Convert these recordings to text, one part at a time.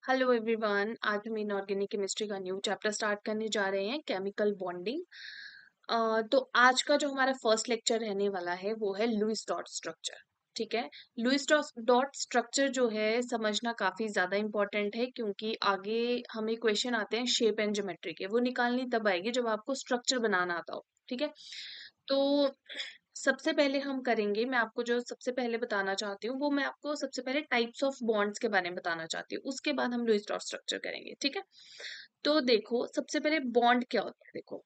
Hello everyone, आज हम inorganic chemistry का न्यू चैप्टर स्टार्ट करने जा रहे हैं, केमिकल बॉन्डिंग। तो आज का जो हमारा फर्स्ट लेक्चर रहने वाला है वो है लुईस डॉट स्ट्रक्चर। ठीक है। लुईस डॉट स्ट्रक्चर जो है समझना काफी ज्यादा इंपॉर्टेंट है, क्योंकि आगे हमें क्वेश्चन आते हैं शेप एंड ज्योमेट्री के। वो निकालनी तब आएगी जब आपको स्ट्रक्चर बनाना आता हो। ठीक है। तो सबसे पहले हम करेंगे, मैं आपको जो सबसे पहले बताना चाहती हूँ वो मैं आपको सबसे पहले टाइप्स ऑफ बॉन्ड्स के बारे में बताना चाहती हूँ। उसके बाद हम लुईस डॉट स्ट्रक्चर करेंगे। ठीक है। तो देखो, सबसे पहले बॉन्ड क्या होता है। देखो,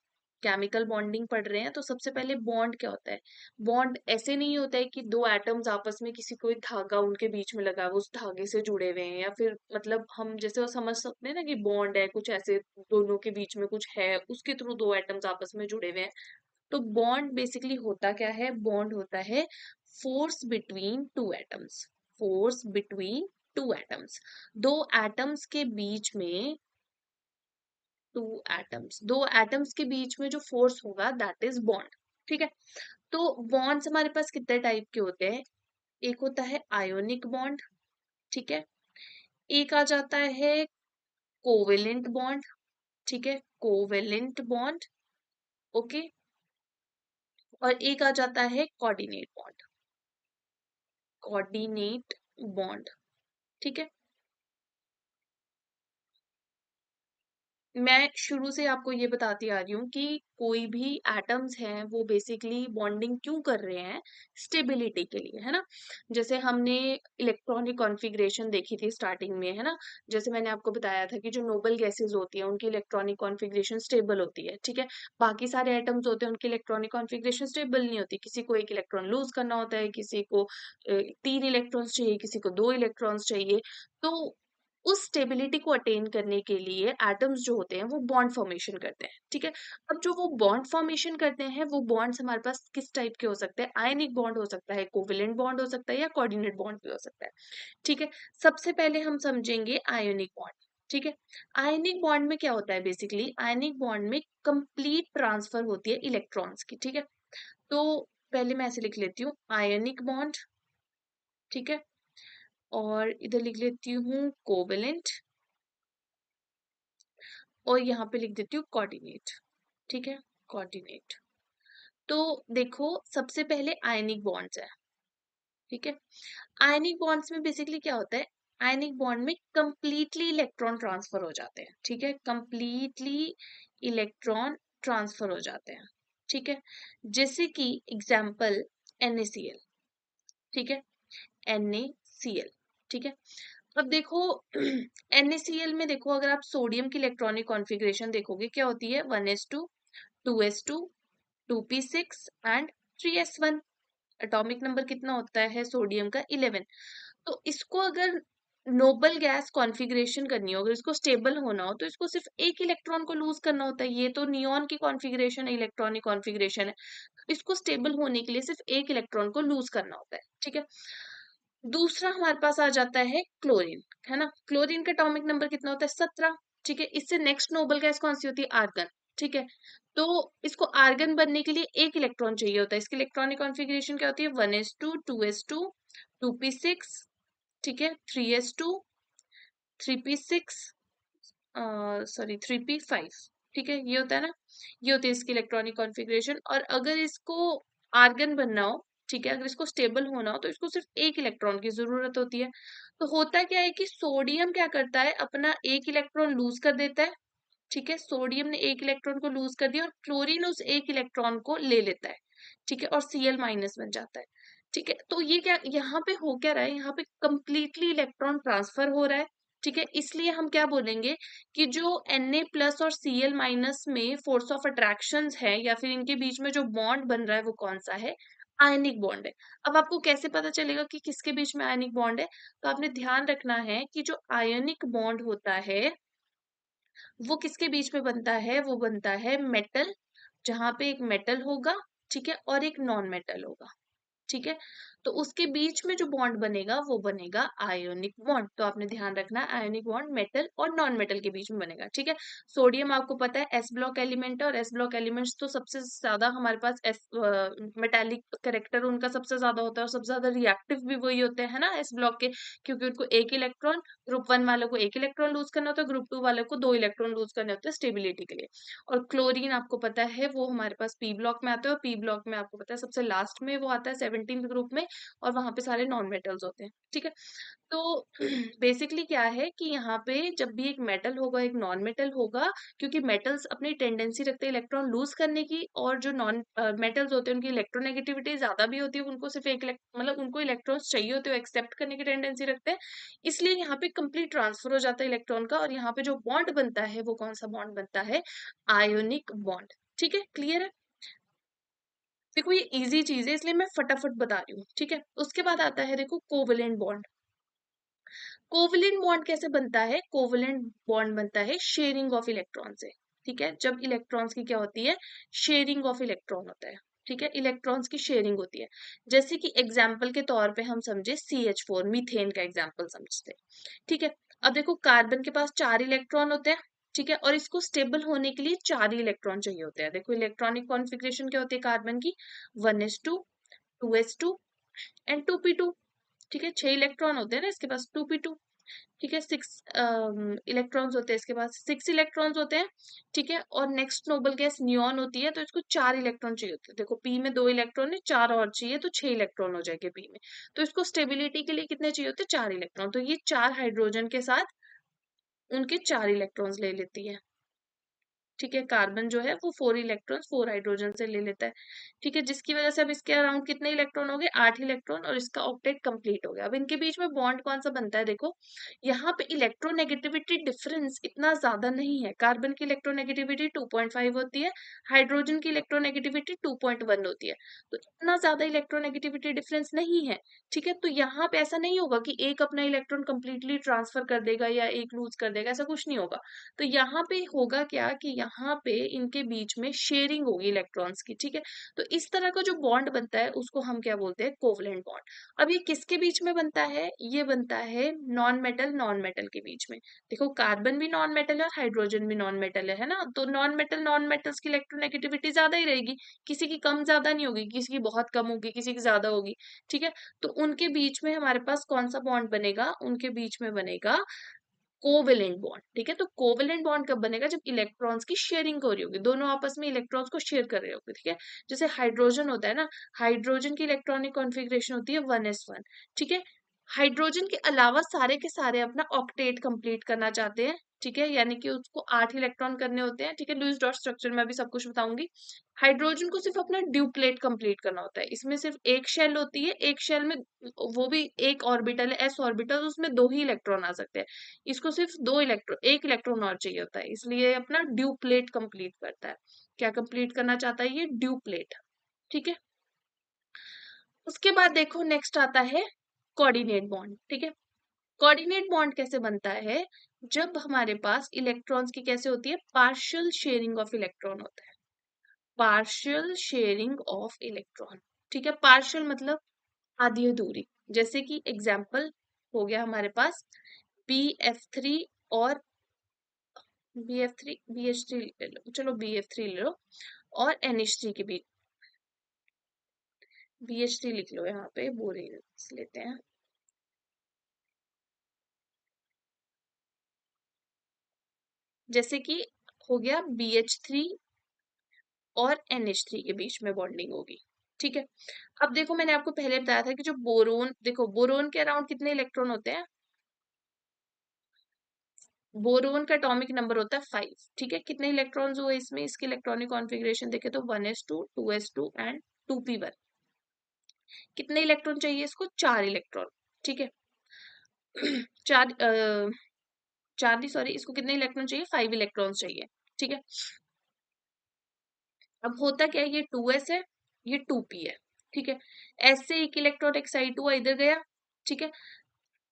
केमिकल बॉन्डिंग पढ़ रहे हैं तो सबसे पहले बॉन्ड क्या होता है। बॉन्ड ऐसे नहीं होता है कि दो एटम्स आपस में किसी कोई धागा उनके बीच में लगा है, वो उस धागे से जुड़े हुए हैं, या फिर मतलब हम जैसे वो समझ सकते हैं ना कि बॉन्ड है कुछ ऐसे, दोनों के बीच में कुछ है, उसके थ्रू दो एटम्स आपस में जुड़े हुए हैं। तो बॉन्ड बेसिकली होता क्या है। बॉन्ड होता है force between two atoms. Force between two atoms, दो एटम्स के बीच में, टू एटम्स, दो एटम्स के बीच में जो फोर्स होगा दैट इज बॉन्ड। ठीक है। तो बॉन्ड्स हमारे पास कितने टाइप के होते हैं। एक होता है आयोनिक बॉन्ड। ठीक है। एक आ जाता है कोवेलेंट बॉन्ड। ठीक है, कोवेलेंट बॉन्ड। ओके। और एक आ जाता है कोऑर्डिनेट बॉन्ड। Coordinate bond. ठीक है। मैं शुरू से आपको ये बताती आ रही हूँ कि कोई भी एटम्स हैं वो बेसिकली बॉन्डिंग क्यों कर रहे हैं। स्टेबिलिटी के लिए, है ना। जैसे हमने इलेक्ट्रॉनिक कॉन्फ़िगरेशन देखी थी स्टार्टिंग में, है ना। जैसे मैंने आपको बताया था कि जो नोबल गैसेस होती है उनकी इलेक्ट्रॉनिक कॉन्फ़िगरेशन स्टेबल होती है। ठीक है। बाकी सारे एटम्स होते हैं उनकी इलेक्ट्रॉनिक कॉन्फ़िगरेशन स्टेबल नहीं होती। किसी को एक इलेक्ट्रॉन लूज करना होता है, किसी को 3 इलेक्ट्रॉन्स चाहिए, किसी को 2 इलेक्ट्रॉन्स चाहिए। तो उस स्टेबिलिटी को अटेन करने के लिए एटम्स जो होते हैं वो बॉन्ड फॉर्मेशन करते हैं। ठीक है। अब जो वो बॉन्ड फॉर्मेशन करते हैं वो बॉन्ड्स हमारे पास किस टाइप के हो सकते हैं। आयनिक बॉन्ड हो सकता है, कोवेलेंट बॉन्ड हो सकता है, या कोऑर्डिनेट बॉन्ड भी हो सकता है। ठीक है। सबसे पहले हम समझेंगे आयोनिक बॉन्ड। ठीक है। आयनिक बॉन्ड में क्या होता है। बेसिकली आयनिक बॉन्ड में कंप्लीट ट्रांसफर होती है इलेक्ट्रॉन्स की। ठीक है। तो पहले मैं ऐसे लिख लेती हूँ, आयनिक बॉन्ड। ठीक है। और इधर लिख लेती हूँ कोवेलेंट, और यहाँ पे लिख देती हूँ कोऑर्डिनेट। ठीक है, कोऑर्डिनेट। तो देखो, सबसे पहले आयनिक बॉन्ड्स है। ठीक है। आयनिक बॉन्ड्स में बेसिकली क्या होता है। आयनिक बॉन्ड में कंप्लीटली इलेक्ट्रॉन ट्रांसफर हो जाते हैं। ठीक है, कंप्लीटली इलेक्ट्रॉन ट्रांसफर हो जाते हैं। ठीक है। जैसे कि एग्जाम्पल NaCl। ठीक है, NaCl। ठीक है। अब देखो NaCl में देखो, अगर आप सोडियम की इलेक्ट्रॉनिक कॉन्फ़िगरेशन देखोगे क्या होती है। 1s2, 2s2, 2p6 and 3s1। Atomic number कितना होता है सोडियम का, 11। तो इसको अगर नोबल गैस कॉन्फ़िगरेशन करनी हो, अगर इसको स्टेबल होना हो, तो इसको सिर्फ एक इलेक्ट्रॉन को लूज करना होता है। ये तो नियॉन की कॉन्फ़िगरेशन है, इलेक्ट्रॉनिक कॉन्फ़िगरेशन है। इसको स्टेबल होने के लिए सिर्फ एक इलेक्ट्रॉन को लूज करना होता है। ठीक है। दूसरा हमारे पास आ जाता है क्लोरीन, है ना। क्लोरीन का एटॉमिक नंबर कितना होता है, 17। ठीक है। इससे नेक्स्ट नोबल गैस कौन सी होती है, आर्गन। ठीक है। तो इसको आर्गन बनने के लिए एक इलेक्ट्रॉन चाहिए होता है। इसकी इलेक्ट्रॉनिक कॉन्फ़िगरेशन क्या होती है, 1s2, 2s2, 2p6। ठीक है, 3s2, 3p6, सॉरी 3p5। ठीक है, ये होता है ना। ये होती है इसकी इलेक्ट्रॉनिक कॉन्फ़िगरेशन। और अगर इसको आर्गन बनना हो, ठीक है, अगर इसको स्टेबल होना हो, तो इसको सिर्फ एक इलेक्ट्रॉन की जरूरत होती है। तो होता क्या है कि सोडियम क्या करता है, अपना एक इलेक्ट्रॉन लूज कर देता है। ठीक है, सोडियम ने एक इलेक्ट्रॉन को लूज कर दिया और क्लोरीन उस एक इलेक्ट्रॉन को ले लेता है। ठीक है, और Cl- बन जाता है। ठीक है। तो ये क्या यहाँ पे हो क्या रहा है, यहाँ पे कंप्लीटली इलेक्ट्रॉन ट्रांसफर हो रहा है। ठीक है, इसलिए हम क्या बोलेंगे कि जो Na+ और Cl- में फोर्स ऑफ अट्रैक्शन है, या फिर इनके बीच में जो बॉन्ड बन रहा है वो कौन सा है, आयनिक बॉन्ड है। अब आपको कैसे पता चलेगा कि किसके बीच में आयनिक बॉन्ड है। तो आपने ध्यान रखना है कि जो आयनिक बॉन्ड होता है वो किसके बीच में बनता है, वो बनता है मेटल, जहां पे एक मेटल होगा, ठीक है, और एक नॉन मेटल होगा। ठीक है। तो उसके बीच में जो बॉन्ड बनेगा वो बनेगा आयोनिक बॉन्ड। तो आपने ध्यान रखना आयोनिक बॉन्ड मेटल और नॉन मेटल के बीच में बनेगा, ठीक है। सोडियम आपको पता है एस ब्लॉक एलिमेंट है, और एस ब्लॉक एलिमेंट्स तो सबसे ज्यादा हमारे पास एस मेटालिक करेक्टर उनका सबसे ज्यादा होता है, और सबसे ज्यादा रिएक्टिव भी वही होते हैं ना एस ब्लॉक के, क्योंकि उनको एक इलेक्ट्रॉन, ग्रुप वन वालों को एक इलेक्ट्रॉन लूज करना होता है, ग्रुप टू वालों को दो इलेक्ट्रॉन लूज करने होते हैं स्टेबिलिटी के लिए। और क्लोरीन आपको पता है वो हमारे पास पी ब्लॉक में आता है, और पी ब्लॉक में आपको पता है सबसे लास्ट में वो आता है 17th ग्रुप में, और वहां पे सारे नॉन मेटल्स होते हैं, ठीक है। तो बेसिकली क्या है कि यहाँ पे जब भी एक मेटल होगा एक नॉन मेटल होगा, क्योंकि मेटल्स अपनी टेंडेंसी रखते हैं इलेक्ट्रॉन लूज करने की, और जो नॉन मेटल्स होते हैं उनकी इलेक्ट्रोनेगेटिविटी ज्यादा भी होती है, उनको सिर्फ एक मतलब उनको इलेक्ट्रॉन्स चाहिए होते हैं, एक्सेप्ट करने की टेंडेंसी रखते हैं, इसलिए यहाँ पे कंप्लीट ट्रांसफर हो जाता है इलेक्ट्रॉन का, और यहाँ पे जो बॉन्ड बनता है वो कौन सा बॉन्ड बनता है, आयोनिक बॉन्ड, ठीक है, क्लियर है। देखो ये इजी चीज है इसलिए मैं फटाफट बता रही हूँ, ठीक है। उसके बाद आता है देखो कोवलेंट बॉन्ड। कोवलेंट बॉन्ड कैसे बनता है, कोवलेंट बॉन्ड बनता है शेयरिंग ऑफ इलेक्ट्रॉन से, ठीक है। जब इलेक्ट्रॉन्स की क्या होती है, शेयरिंग ऑफ इलेक्ट्रॉन होता है, ठीक है, इलेक्ट्रॉन्स की शेयरिंग होती है। जैसे कि एग्जाम्पल के तौर पे हम समझे CH4 मीथेन का एग्जाम्पल समझते हैं, ठीक है। अब देखो कार्बन के पास 4 इलेक्ट्रॉन होते हैं, ठीक है, और इसको स्टेबल होने के लिए 4 इलेक्ट्रॉन चाहिए होते हैं। देखो इलेक्ट्रॉनिक कॉन्फ़िगरेशन क्या होती है कार्बन की, 1s2, 2s2 एंड 2p2, ठीक है, 6 इलेक्ट्रॉन होते हैं ना इसके पास, 2p2, ठीक है, 6 इलेक्ट्रॉन्स होते हैं इसके पास, 6 इलेक्ट्रॉन्स होते हैं, ठीक है। और नेक्स्ट नोबल गैस नियॉन होती है, तो इसको 4 इलेक्ट्रॉन चाहिए होते हैं। देखो पी में 2 इलेक्ट्रॉन है, 4 और चाहिए तो 6 इलेक्ट्रॉन हो जाएंगे पी में। तो इसको स्टेबिलिटी के लिए कितने चाहिए होते हैं, 4 इलेक्ट्रॉन, तो ये 4 हाइड्रोजन के साथ उनके 4 इलेक्ट्रॉन्स ले लेती है, ठीक है। कार्बन जो है वो 4 इलेक्ट्रॉन्स 4 हाइड्रोजन से ले लेता है, ठीक है, जिसकी वजह से अब इसके अराउंड कितने इलेक्ट्रॉन हो गए, 8 इलेक्ट्रॉन, और इसका ऑक्टेट कंप्लीट हो गया। अब इनके बीच में बॉन्ड कौन सा बनता है, देखो यहाँ पे इलेक्ट्रोनेगेटिविटी डिफरेंस इतना ज्यादा नहीं है, कार्बन की इलेक्ट्रोनेगेटिविटी 2.5 होती है, हाइड्रोजन की इलेक्ट्रोनेगेटिविटी 2.1 होती है, तो इतना ज्यादा इलेक्ट्रोनेगेटिविटी डिफरेंस नहीं है, ठीक है। तो यहाँ पे ऐसा नहीं होगा कि एक अपना इलेक्ट्रॉन कंप्लीटली ट्रांसफर कर देगा या एक लूज कर देगा, ऐसा कुछ नहीं होगा। तो यहाँ पे होगा क्या कि यहाँ पे इनके बीच में शेयरिंग होगी इलेक्ट्रॉन्स की, ठीक है। तो इस तरह का जो बॉन्ड बनता है उसको हम क्या बोलते हैं, कोवलेंट बॉन्ड। अब ये किसके बीच में बनता है, ये बनता है नॉन मेटल के बीच में। देखो कार्बन भी नॉन मेटल है और हाइड्रोजन भी नॉन मेटल है ना, तो नॉन मेटल्स की इलेक्ट्रोनेगेटिविटी ज्यादा ही रहेगी, किसी की कम ज्यादा नहीं होगी, किसी की बहुत कम होगी, किसी की ज्यादा होगी, ठीक है। तो उनके बीच में हमारे पास कौन सा बॉन्ड बनेगा, उनके बीच में बनेगा कोवेलेंट बॉन्ड, ठीक है। तो कोवेलेंट बॉन्ड कब बनेगा, जब इलेक्ट्रॉन्स की शेयरिंग हो रही होगी, दोनों आपस में इलेक्ट्रॉन्स को शेयर कर रहे होंगे, ठीक है। जैसे हाइड्रोजन होता है ना, हाइड्रोजन की इलेक्ट्रॉनिक कॉन्फ़िगरेशन होती है 1s1, ठीक है। हाइड्रोजन के अलावा सारे के सारे अपना ऑक्टेट कंप्लीट करना चाहते हैं, ठीक है, यानी कि उसको 8 इलेक्ट्रॉन करने होते हैं, ठीक है। लुईस डॉट स्ट्रक्चर में अभी सब कुछ बताऊंगी। हाइड्रोजन को सिर्फ अपना ड्यूप्लेट कंप्लीट करना होता है, इसमें सिर्फ एक शेल होती है, एक शेल में वो भी एक ऑर्बिटल है एस ऑर्बिटल, उसमें 2 ही इलेक्ट्रॉन आ सकते हैं, इसको सिर्फ 2 इलेक्ट्रॉन, एक इलेक्ट्रॉन और चाहिए होता है, इसलिए ये अपना ड्यूप्लेट कंप्लीट करता है। क्या कंप्लीट करना चाहता है, ये ड्यूप्लेट, ठीक है। उसके बाद देखो नेक्स्ट आता है कोऑर्डिनेट बॉन्ड, ठीक है। कोऑर्डिनेट बॉन्ड कैसे बनता है, जब हमारे पास इलेक्ट्रॉन्स की कैसे होती है, पार्शियल शेयरिंग ऑफ इलेक्ट्रॉन होता है, पार्शियल शेयरिंग ऑफ इलेक्ट्रॉन, ठीक है। पार्शियल मतलब आधी अधूरी, जैसे कि एग्जाम्पल हो गया हमारे पास BF3 और BF3 BH3 ले लो, चलो BF3 ले लो, और NH3 के बीच BH3 लिख लो, यहाँ पे बोरेन लेते हैं, जैसे कि हो गया BH3 और NH3 के बीच में बॉन्डिंग होगी, ठीक है। अब देखो मैंने आपको पहले बताया था कि जो बोरोन, देखो बोरोन के अराउंड कितने इलेक्ट्रॉन होते हैं, बोरोन का एटॉमिक नंबर होता है 5, ठीक है। कितने इलेक्ट्रॉन्स हुए इसमें, इसकी इलेक्ट्रॉनिक कॉन्फ़िगरेशन देखे तो 1s2 2s2 एंड 2p1, कितने इलेक्ट्रॉन चाहिए इसको, 4 इलेक्ट्रॉन, ठीक है। चार चार नहीं सॉरी, इसको कितने इलेक्ट्रॉन चाहिए, 5 इलेक्ट्रॉन चाहिए, ठीक है। अब होता क्या है, ये 2s है, ये 2p है, ठीक है। s से एक इलेक्ट्रॉन एक्साइट हुआ इधर गया, ठीक है।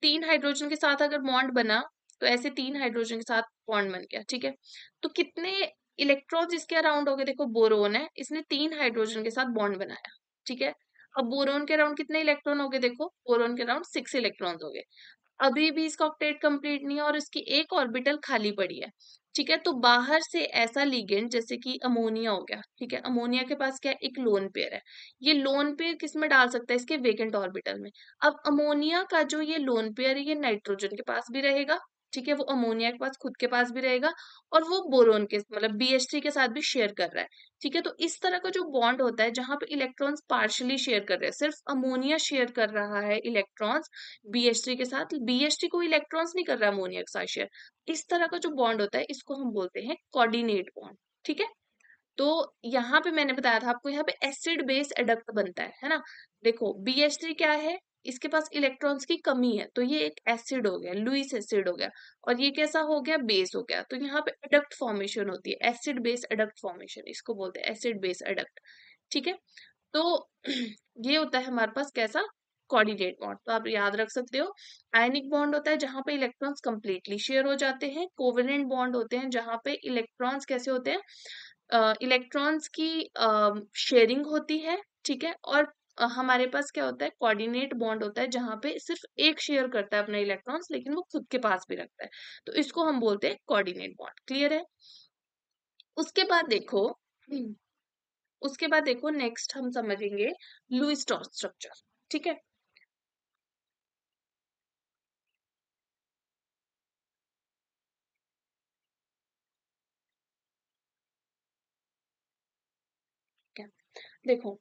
3 हाइड्रोजन के साथ अगर बॉन्ड बना, तो ऐसे 3 हाइड्रोजन के साथ बॉन्ड बन गया, ठीक है। तो कितने इलेक्ट्रॉन्स इसके अराउंड हो गए, देखो बोरोन है, इसने 3 हाइड्रोजन के साथ बॉन्ड बनाया, ठीक है। अब बोरोन के अराउंड कितने इलेक्ट्रॉन हो गए, देखो बोरोन के अराउंड 6 इलेक्ट्रॉन हो गए। अभी भी इसका ऑक्टेट कंप्लीट नहीं है और इसकी एक ऑर्बिटल खाली पड़ी है। ठीक है, तो बाहर से ऐसा लिगेंड जैसे कि अमोनिया हो गया, ठीक है, अमोनिया के पास क्या है, एक लोन पेयर है। ये लोन पेयर किस में डाल सकता है, इसके वेकेंट ऑर्बिटल में। अब अमोनिया का जो ये लोन पेयर है ये नाइट्रोजन के पास भी रहेगा, ठीक है, वो अमोनिया के पास खुद के पास भी रहेगा, और वो बोरोन के मतलब BH3 के साथ भी शेयर कर रहा है। ठीक है, तो इस तरह का जो बॉन्ड होता है जहां पे इलेक्ट्रॉन्स पार्शियली शेयर कर रहे हैं, सिर्फ अमोनिया शेयर कर रहा है इलेक्ट्रॉन्स BH3 के साथ, BH3 को इलेक्ट्रॉन्स नहीं कर रहा अमोनिया के साथ शेयर, इस तरह का जो बॉन्ड होता है इसको हम बोलते हैं कोऑर्डिनेट बॉन्ड। ठीक है, तो यहाँ पे मैंने बताया था आपको, यहाँ पे एसिड बेस एडक्ट बनता है ना। देखो BH3 क्या है, इसके पास इलेक्ट्रॉन्स की कमी है, तो ये एक एसिड हो गया, लुईस एसिड हो गया, और ये कैसा हो गया, बेस हो गया, तो यहाँ पे एडक्ट फॉर्मेशन होती है, एसिड बेस एडक्ट फॉर्मेशन इसको बोलते हैं, एसिड बेस एडक्ट। ठीक है, तो ये होता है हमारे पास कैसा, कोऑर्डिनेट बॉन्ड। तो आप याद रख सकते हो, आयनिक बॉन्ड होता है जहां पे इलेक्ट्रॉन्स कंप्लीटली शेयर हो जाते हैं, कोवेलेंट बॉन्ड होते हैं जहां पे इलेक्ट्रॉन्स कैसे होते हैं, इलेक्ट्रॉन्स की शेयरिंग होती है। ठीक है, और हमारे पास क्या होता है, कोऑर्डिनेट बॉन्ड होता है जहां पे सिर्फ एक शेयर करता है अपने इलेक्ट्रॉन्स, लेकिन वो खुद के पास भी रखता है, तो इसको हम बोलते हैं कोऑर्डिनेट बॉन्ड। क्लियर है। उसके बाद देखो उसके बाद देखो नेक्स्ट हम समझेंगे लुईस स्ट्रॉस स्ट्रक्चर। ठीक है, ठीक है, देखो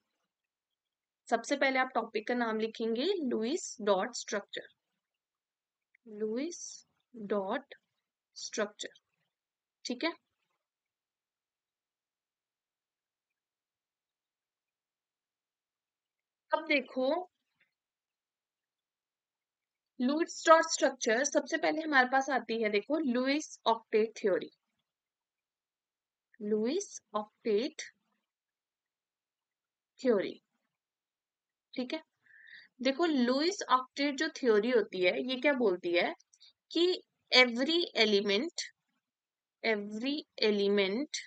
सबसे पहले आप टॉपिक का नाम लिखेंगे Lewis dot structure, Lewis dot structure. ठीक है, अब देखो लुईस डॉट स्ट्रक्चर सबसे पहले हमारे पास आती है, देखो Lewis octet theory, Lewis octet theory. ठीक है, देखो लुईस ऑक्टेट जो थ्योरी होती है ये क्या बोलती है कि every element every element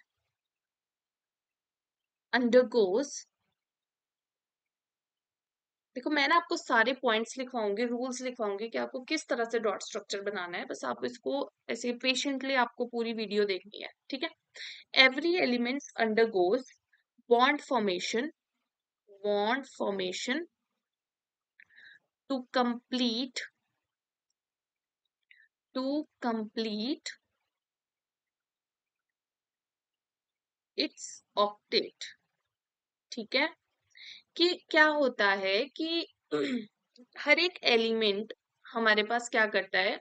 undergoes, देखो मैं ना आपको सारे पॉइंट्स लिखवाऊंगी, रूल्स लिखवाऊंगी कि आपको किस तरह से डॉट स्ट्रक्चर बनाना है, बस आप इसको ऐसे पेशेंटली आपको पूरी वीडियो देखनी है। ठीक है, every element undergoes bond formation, bond formation to complete, to complete its octet. ठीक है, कि क्या होता है कि हर एक एलिमेंट हमारे पास क्या करता है,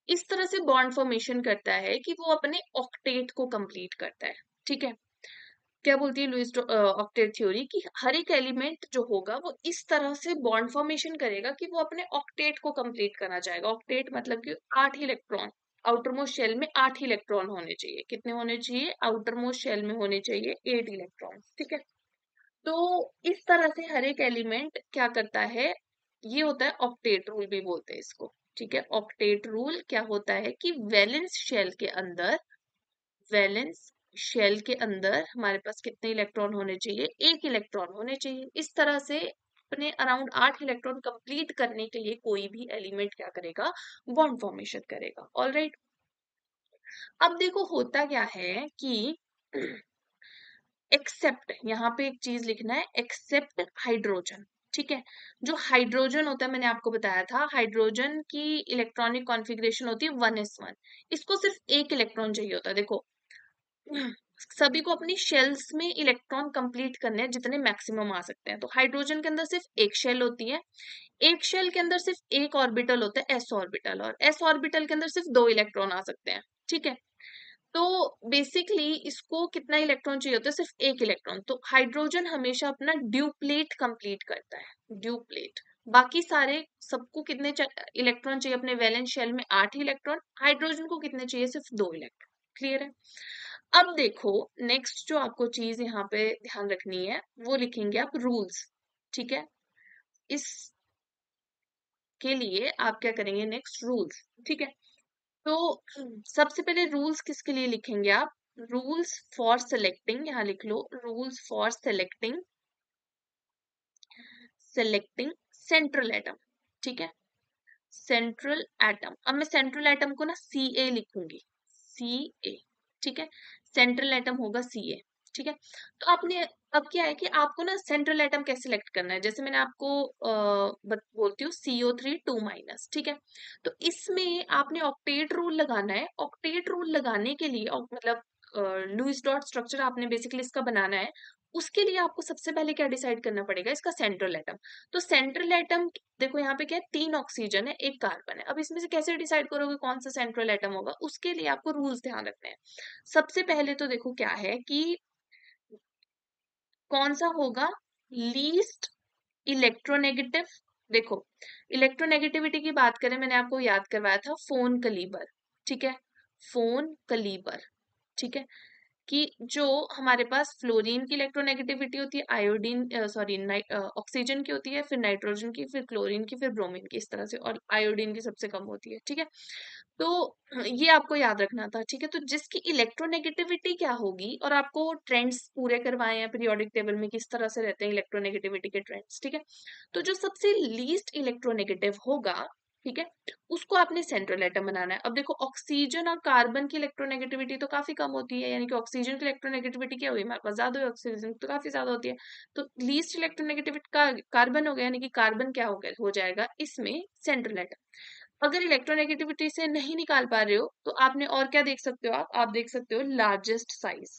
इस तरह से बॉन्ड फॉर्मेशन करता है कि वो अपने ऑक्टेट को कंप्लीट करता है। ठीक है, क्या बोलती है लुईस ऑक्टेट थ्योरी कि हर एक एलिमेंट जो होगा वो इस तरह से बॉन्ड फॉर्मेशन करेगा कि वो अपने ऑक्टेट को कंप्लीट करना चाहेगा। ऑक्टेट मतलब कि 8 इलेक्ट्रॉन, आउटर मोस्ट शेल में 8 इलेक्ट्रॉन होने चाहिए, कितने होने चाहिए, आउटर मोस्ट शेल में होने चाहिए 8 इलेक्ट्रॉन। ठीक है, तो इस तरह से हर एक एलिमेंट क्या करता है, ये होता है ऑक्टेट रूल भी बोलते हैं इसको। ठीक है, ऑक्टेट रूल क्या होता है कि वैलेंस शेल के अंदर, वैलेंस शेल के अंदर हमारे पास कितने इलेक्ट्रॉन होने चाहिए, 1 इलेक्ट्रॉन होने चाहिए। इस तरह से अपने अराउंड 8 इलेक्ट्रॉन कंप्लीट करने के लिए कोई भी एलिमेंट क्या करेगा, बॉन्ड फॉर्मेशन करेगा। ऑलराइट, अब देखो होता क्या है कि एक्सेप्ट, यहाँ पे एक चीज लिखना है, एक्सेप्ट हाइड्रोजन। ठीक है, जो हाइड्रोजन होता है मैंने आपको बताया था, हाइड्रोजन की इलेक्ट्रॉनिक कॉन्फ़िगरेशन होती है 1s1, इसको सिर्फ 1 इलेक्ट्रॉन चाहिए होता है। देखो सभी को अपनी शेल्स में इलेक्ट्रॉन कंप्लीट करने हैं जितने मैक्सिमम आ सकते हैं, तो हाइड्रोजन के अंदर सिर्फ एक शेल होती है, एक शेल के अंदर सिर्फ एक ऑर्बिटल होता है एस ऑर्बिटल, और एस ऑर्बिटल के अंदर सिर्फ 2 इलेक्ट्रॉन आ सकते हैं। ठीक है, तो बेसिकली इसको कितना इलेक्ट्रॉन चाहिए होता है, सिर्फ 1 इलेक्ट्रॉन, तो हाइड्रोजन हमेशा अपना ड्यूप्लेट कंप्लीट करता है, ड्यूप्लेट। बाकी सारे सबको कितने इलेक्ट्रॉन चाहिए अपने वैलेंस शेल में, 8 इलेक्ट्रॉन, हाइड्रोजन को कितने चाहिए, सिर्फ 2 इलेक्ट्रॉन। क्लियर है। अब देखो नेक्स्ट जो आपको चीज यहाँ पे ध्यान रखनी है वो लिखेंगे आप रूल्स। ठीक है, इसके लिए आप क्या करेंगे, नेक्स्ट रूल्स। ठीक है, तो सबसे पहले रूल्स किसके लिए लिखेंगे आप, रूल्स फॉर सेलेक्टिंग, यहाँ लिख लो rules for selecting selecting central atom, ठीक है, सेंट्रल एटम। अब मैं सेंट्रल एटम को ना Ca लिखूंगी, Ca, ठीक है, सेंट्रल एटम होगा Ca, ठीक है। तो आपने अब क्या है कि आपको ना सेंट्रल एटम कैसे सिलेक्ट करना है, जैसे मैंने आपको बोलती हूँ CO3 2-, ठीक है। तो इसमें आपने ऑक्टेट रूल लगाना है। ऑक्टेट रूल लगाने के लिए मतलब लुईस डॉट स्ट्रक्चर आपने बेसिकली इसका बनाना है। उसके लिए आपको सबसे पहले क्या डिसाइड करना पड़ेगा, इसका सेंट्रल एटम। तो सेंट्रल एटम देखो यहाँ पे क्या है, 3 ऑक्सीजन है, 1 कार्बन है। अब इसमें से कैसे डिसाइड करोगे कौन सा सेंट्रल एटम होगा, उसके लिए आपको रूल्स ध्यान रखने हैं। सबसे पहले तो देखो क्या है कि कौन सा होगा लीस्ट इलेक्ट्रोनेगेटिव। देखो इलेक्ट्रोनेगेटिविटी की बात करें, मैंने आपको याद करवाया था फोन कलीबर, ठीक है, फोन कलीबर, ठीक है, कि जो हमारे पास फ्लोरीन की इलेक्ट्रोनेगेटिविटी होती है, आयोडीन सॉरी ऑक्सीजन की होती है, फिर नाइट्रोजन की, फिर क्लोरीन की, फिर ब्रोमीन की, इस तरह से, और आयोडीन की सबसे कम होती है, ठीक है। तो ये आपको याद रखना था, ठीक है। तो जिसकी इलेक्ट्रोनेगेटिविटी क्या होगी, और आपको ट्रेंड्स पूरे करवाए हैं पीरियोडिक टेबल में किस तरह से रहते हैं इलेक्ट्रोनेगेटिविटी के ट्रेंड्स, ठीक है। तो जो सबसे लीस्ट इलेक्ट्रोनेगेटिव होगा, ठीक है, उसको आपने सेंट्रल एटम बनाना है। अब देखो ऑक्सीजन और कार्बन की इलेक्ट्रोनेगेटिविटी तो काफी कम होती है, यानी कि ऑक्सीजन की इलेक्ट्रोनेगेटिविटी क्या हुई हमारे पास, ज्यादा हुई, ऑक्सीजन तो काफी ज्यादा होती है। तो लीस्ट इलेक्ट्रोनेगेटिविटी का कार्बन हो गया, यानी कि कार्बन क्या हो गया, हो जाएगा इसमें सेंट्रल एटम। अगर इलेक्ट्रोनेगेटिविटी से नहीं निकाल पा रहे हो तो आपने और क्या देख सकते हो, आप देख सकते हो लार्जेस्ट साइज,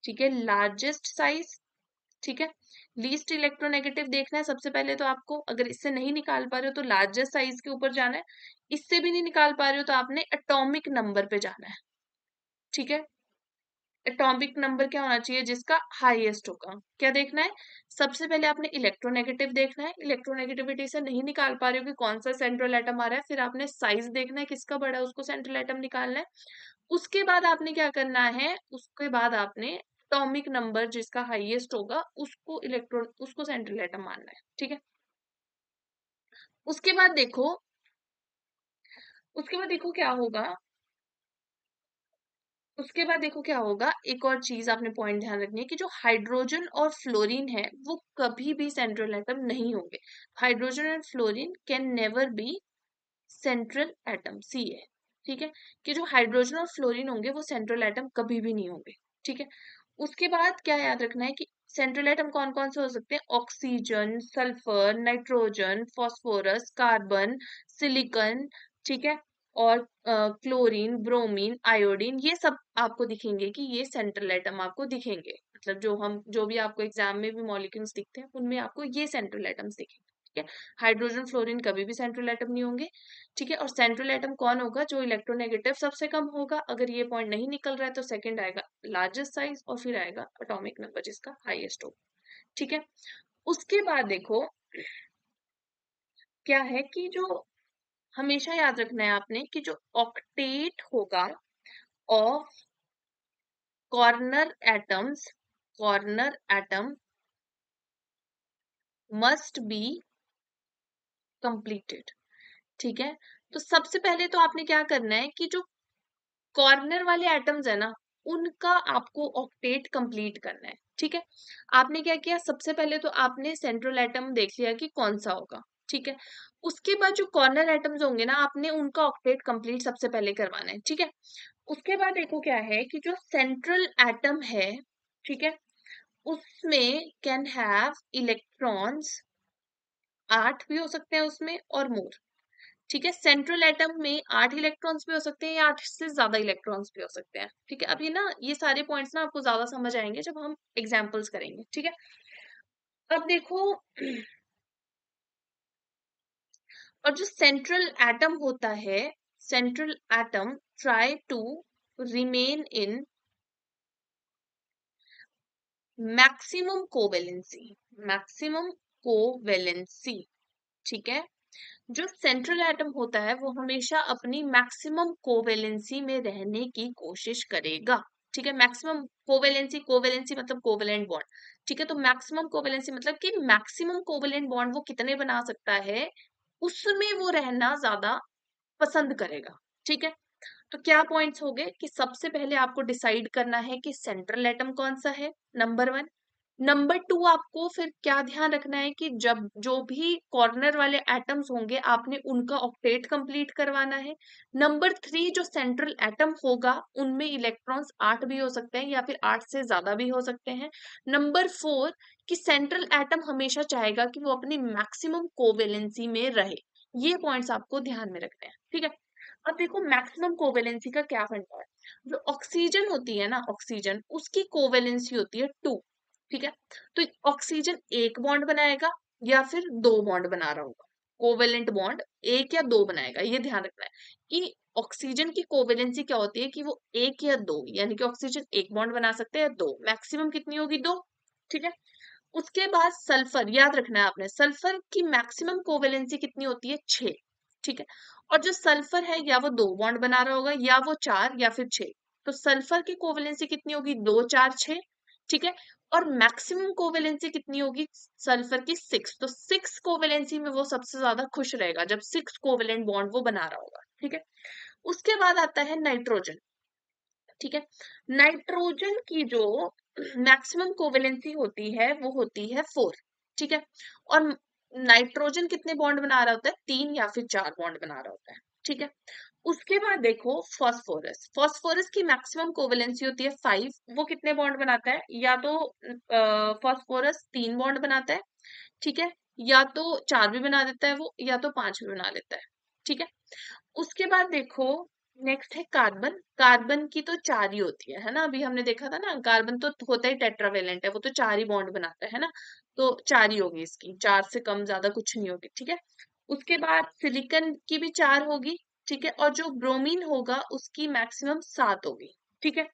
ठीक है, लार्जेस्ट साइज, ठीक है। लीस्ट इलेक्ट्रोनेगेटिव देखना है सबसे पहले तो आपको, अगर इससे नहीं निकाल पा रहे हो तो लार्जेस्ट साइज के ऊपर जाना है। इससे भी नहीं निकाल पा रहे हो तो आपने एटॉमिक नंबर पे जाना है, ठीक है। एटॉमिक नंबर क्या होना चाहिए, जिसका हाईएस्ट होगा। क्या देखना है, सबसे पहले आपने इलेक्ट्रोनेगेटिव देखना है, इलेक्ट्रोनेगेटिविटी से नहीं निकाल पा रहे हो कि कौन सा सेंट्रल एटम आ रहा है, फिर आपने साइज देखना है किसका बड़ा है, उसको सेंट्रल एटम निकालना है। उसके बाद आपने क्या करना है, उसके बाद आपने एटॉमिक नंबर जिसका हाईएस्ट होगा उसको इलेक्ट्रॉन, उसको सेंट्रल एटम मानना है, ठीक है। उसके बाद देखो, उसके बाद देखो क्या होगा, उसके बाद देखो क्या होगा, एक और चीज आपने पॉइंट ध्यान रखनी है कि जो हाइड्रोजन और फ्लोरीन है वो कभी भी सेंट्रल एटम नहीं होंगे। Hydrogen and fluorine can never be central atom, C है, ठीक है, कि जो हाइड्रोजन और फ्लोरीन होंगे वो सेंट्रल एटम कभी भी नहीं होंगे, ठीक है। उसके बाद क्या याद रखना है कि सेंट्रल एटम कौन कौन से हो सकते हैं, oxygen, sulphur, nitrogen, phosphorus, carbon, silicon, ठीक है, और क्लोरीन, ब्रोमीन, आयोडीन, ये सब आपको दिखेंगे कि ये सेंट्रल एटम आपको दिखेंगे। मतलब जो भी आपको एग्जाम में भी मॉलिक्यूल्स दिखते हैं उनमें आपको ये सेंट्रल एटम्स दिखेंगे, ठीक है। हाइड्रोजन फ्लोरीन कभी भी सेंट्रल एटम नहीं होंगे, ठीक है। और सेंट्रल एटम कौन होगा, जो इलेक्ट्रोनेगेटिव सबसे कम होगा। अगर ये पॉइंट नहीं निकल रहा है तो सेकंड आएगा लार्जेस्ट साइज, और फिर आएगा एटॉमिक नंबर जिसका हाईएस्ट होगा, ठीक है। उसके बाद देखो क्या है कि जो हमेशा याद रखना है आपने कि जो ऑक्टेट होगा of corner atoms, corner atom must be completed, ठीक है। तो सबसे पहले तो आपने क्या करना है कि जो कॉर्नर वाले एटम्स है ना, उनका आपको ऑक्टेट कंप्लीट करना है, ठीक है। आपने क्या किया, सबसे पहले तो आपने सेंट्रल एटम देख लिया कि कौन सा होगा, ठीक है। उसके बाद जो कॉर्नर एटम्स होंगे ना, आपने उनका ऑक्टेट कंप्लीट सबसे पहले करवाना है, ठीक है। उसके बाद देखो क्या है कि जो सेंट्रल एटम है, ठीक है, उसमें कैन हैव इलेक्ट्रॉन्स, 8 भी हो सकते हैं उसमें और मोर, ठीक है। सेंट्रल एटम में 8 इलेक्ट्रॉन्स भी हो सकते हैं या 8 से ज्यादा इलेक्ट्रॉन्स भी हो सकते हैं, ठीक है। अब ये ना, ये सारे पॉइंट्स ना आपको ज्यादा समझ आएंगे जब हम एग्जांपल्स करेंगे, ठीक है। अब देखो और जो सेंट्रल एटम होता है, central atom try to remain in maximum covalency, maximum covalency, ठीक है। जो सेंट्रल एटम होता है वो हमेशा अपनी मैक्सिमम कोवेलेंसी में रहने की कोशिश करेगा, ठीक है। मैक्सिमम कोवेलेंसी, कोवेलेंसी मतलब कोवेलेंट बॉन्ड, ठीक है। तो मैक्सिमम कोवेलेंसी मतलब कि मैक्सिमम कोवेलेंट बॉन्ड वो कितने बना सकता है, उसमें वो रहना ज्यादा पसंद करेगा, ठीक है। तो क्या पॉइंट्स हो गए कि सबसे पहले आपको डिसाइड करना है कि सेंट्रल एटम कौन सा है, नंबर 1। नंबर 2 आपको फिर क्या ध्यान रखना है कि जब जो भी कॉर्नर वाले एटम्स होंगे आपने उनका ऑक्टेट कंप्लीट करवाना है। नंबर 3 जो सेंट्रल एटम होगा उनमें इलेक्ट्रॉन्स 8 भी हो सकते हैं या फिर 8 से ज्यादा भी हो सकते हैं। नंबर 4 कि सेंट्रल एटम हमेशा चाहेगा कि वो अपनी मैक्सिमम कोवेलेंसी में रहे। ये पॉइंट्स आपको ध्यान में रखने हैं, ठीक है। अब देखो मैक्सिमम कोवेलेंसी का क्या फंडा है। जो ऑक्सीजन होती है ना, ऑक्सीजन उसकी कोवेलेंसी होती है 2, ठीक है। तो ऑक्सीजन एक बॉन्ड बनाएगा या फिर दो बॉन्ड बना रहा होगा। कोवेलेंट बॉन्ड एक या दो बनाएगा, ये ध्यान रखना है कि ऑक्सीजन की कोवेलेंसी क्या होती है कि वो एक या दो, यानी कि ऑक्सीजन एक बॉन्ड बना सकते हैं, दो मैक्सिमम कितनी होगी, दो, ठीक है। उसके बाद सल्फर, याद रखना है आपने, सल्फर की मैक्सिमम कोवेलेंसी कितनी होती है, 6, ठीक है। और जो सल्फर है या वो दो बॉन्ड बना रहा होगा या वो 4 या फिर 6। तो सल्फर की कोवेलेंसी कितनी होगी, 2 4 6, ठीक है। और मैक्सिमम कोवेलेंसी कितनी होगी सल्फर की, 6। तो 6 कोवेलेंसी में वो सबसे ज्यादा खुश रहेगा जब 6 कोवेलेंट बॉन्ड वो बना रहा होगा, ठीक है। उसके बाद आता है नाइट्रोजन, ठीक है। नाइट्रोजन की जो मैक्सिमम कोवेलेंसी होती है वो होती है 4, ठीक है। और नाइट्रोजन कितने बॉन्ड बना रहा होता है, 3 या फिर 4 बॉन्ड बना रहा होता है, ठीक है। उसके बाद देखो फास्फोरस, फास्फोरस की मैक्सिमम कोवेलेंसी होती है 5। वो कितने बॉन्ड बनाता है, या तो फास्फोरस 3 बॉन्ड बनाता है, ठीक है, या तो 4 भी बना देता है वो, या तो 5 भी बना लेता है, ठीक है। उसके बाद देखो नेक्स्ट है कार्बन, कार्बन की तो 4 ही होती है ना, अभी हमने देखा था ना, कार्बन तो होता ही टेट्रावेलेंट है, वो तो 4 ही बॉन्ड बनाता है ना। तो 4 ही होगी इसकी, 4 से कम ज्यादा कुछ नहीं होगी, ठीक है। उसके बाद सिलिकन की भी 4 होगी, ठीक है। और जो ब्रोमीन होगा उसकी मैक्सिमम 7 होगी, ठीक है,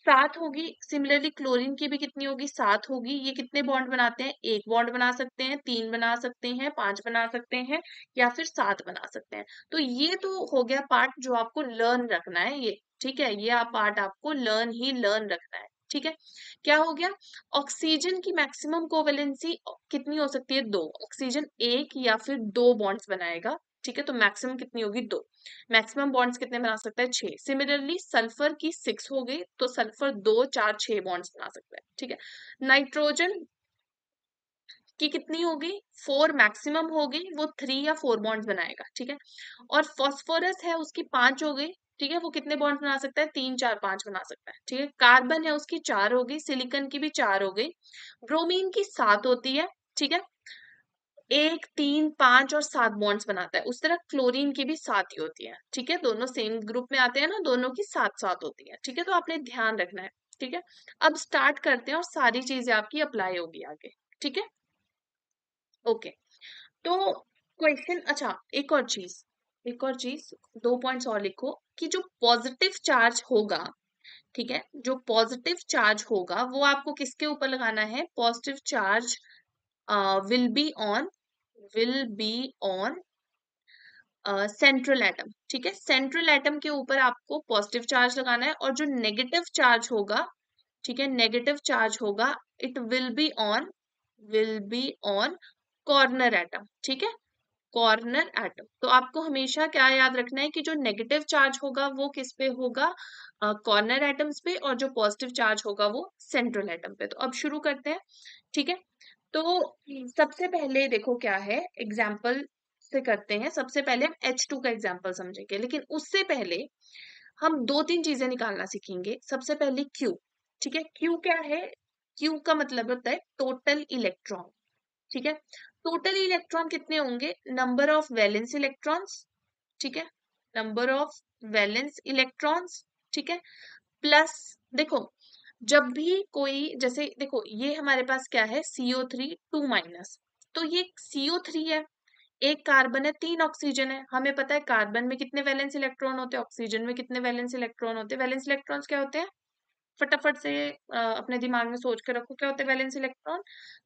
7 होगी। सिमिलरली क्लोरीन की भी कितनी होगी, 7 होगी। ये कितने बॉन्ड बनाते हैं, एक बॉन्ड बना सकते हैं, 3 बना सकते हैं, 5 बना सकते हैं, या फिर 7 बना सकते हैं। तो ये तो हो गया पार्ट जो आपको लर्न रखना है, ये ठीक है, ये आप पार्ट आपको लर्न रखना है, ठीक है। क्या हो गया, ऑक्सीजन की मैक्सिमम कोवेलेंसी कितनी हो सकती है, 2। ऑक्सीजन एक या फिर दो बॉन्ड्स बनाएगा, ठीक है। तो मैक्सिमम कितनी होगी, 2। मैक्सिमम बॉन्ड्स कितने बना सकता है, 6। सिमिलरली सल्फर की 6 हो गई, तो सल्फर 2 4 6 बॉन्ड्स बना सकता है, ठीक है। नाइट्रोजन की कितनी होगी, 4 मैक्सिमम होगी, वो 3 या 4 बॉन्ड्स बनाएगा, ठीक है। और फास्फोरस है उसकी 5 हो गई, ठीक है, वो कितने बॉन्ड्स बना सकता है, 3 4 5 बना सकता है, ठीक है। कार्बन है उसकी 4 हो गई, सिलिकन की भी 4 हो गई, ब्रोमीन की 7 होती है, ठीक है। 1 3 5 और 7 बॉन्ड्स बनाता है। उस तरह क्लोरीन की भी 7 ही होती है, ठीक है, दोनों सेम ग्रुप में आते हैं ना, दोनों की 7 7 होती है, ठीक है। तो आपने ध्यान रखना है, ठीक है। अब स्टार्ट करते हैं और सारी चीजें आपकी अप्लाई होगी आगे, ठीक है। ओके, तो क्वेश्चन, अच्छा एक और चीज, 2 पॉइंट्स और लिखो कि जो पॉजिटिव चार्ज होगा, ठीक है, जो पॉजिटिव चार्ज होगा वो आपको किसके ऊपर लगाना है, positive charge will be on, will be on central atom, ठीक है। सेंट्रल एटम के ऊपर आपको पॉजिटिव चार्ज लगाना है, और जो नेगेटिव चार्ज होगा, ठीक है, नेगेटिव चार्ज होगा, it will be on corner atom, ठीक है, कॉर्नर एटम। तो आपको हमेशा क्या याद रखना है कि जो नेगेटिव चार्ज होगा वो किस पे होगा, कॉर्नर एटम्स पे, और जो पॉजिटिव चार्ज होगा वो सेंट्रल एटम पे। तो अब शुरू करते हैं, ठीक है। तो सबसे पहले देखो क्या है, एग्जाम्पल से करते हैं। सबसे पहले हम H2 का एग्जाम्पल समझेंगे, लेकिन उससे पहले हम 2 3 चीजें निकालना सीखेंगे। सबसे पहले Q, ठीक है। Q क्या है, Q का मतलब होता है टोटल इलेक्ट्रॉन, ठीक है। टोटल इलेक्ट्रॉन कितने होंगे, नंबर ऑफ वैलेंस इलेक्ट्रॉन्स, ठीक है, नंबर ऑफ वैलेंस इलेक्ट्रॉन्स, ठीक है, प्लस, देखो जब भी कोई, जैसे देखो ये हमारे पास क्या है, CO3 2 माइनस, तो ये CO3 है, एक कार्बन है, 3 ऑक्सीजन है। हमें पता है कार्बन में कितने वैलेंस इलेक्ट्रॉन होते हैं, ऑक्सीजन में कितने वैलेंस इलेक्ट्रॉन होते हैं। वैलेंस इलेक्ट्रॉन्स क्या होते हैं, फटाफट से अपने दिमाग में सोच के रखो, क्या होते हैं वैलेंस इलेक्ट्रॉन।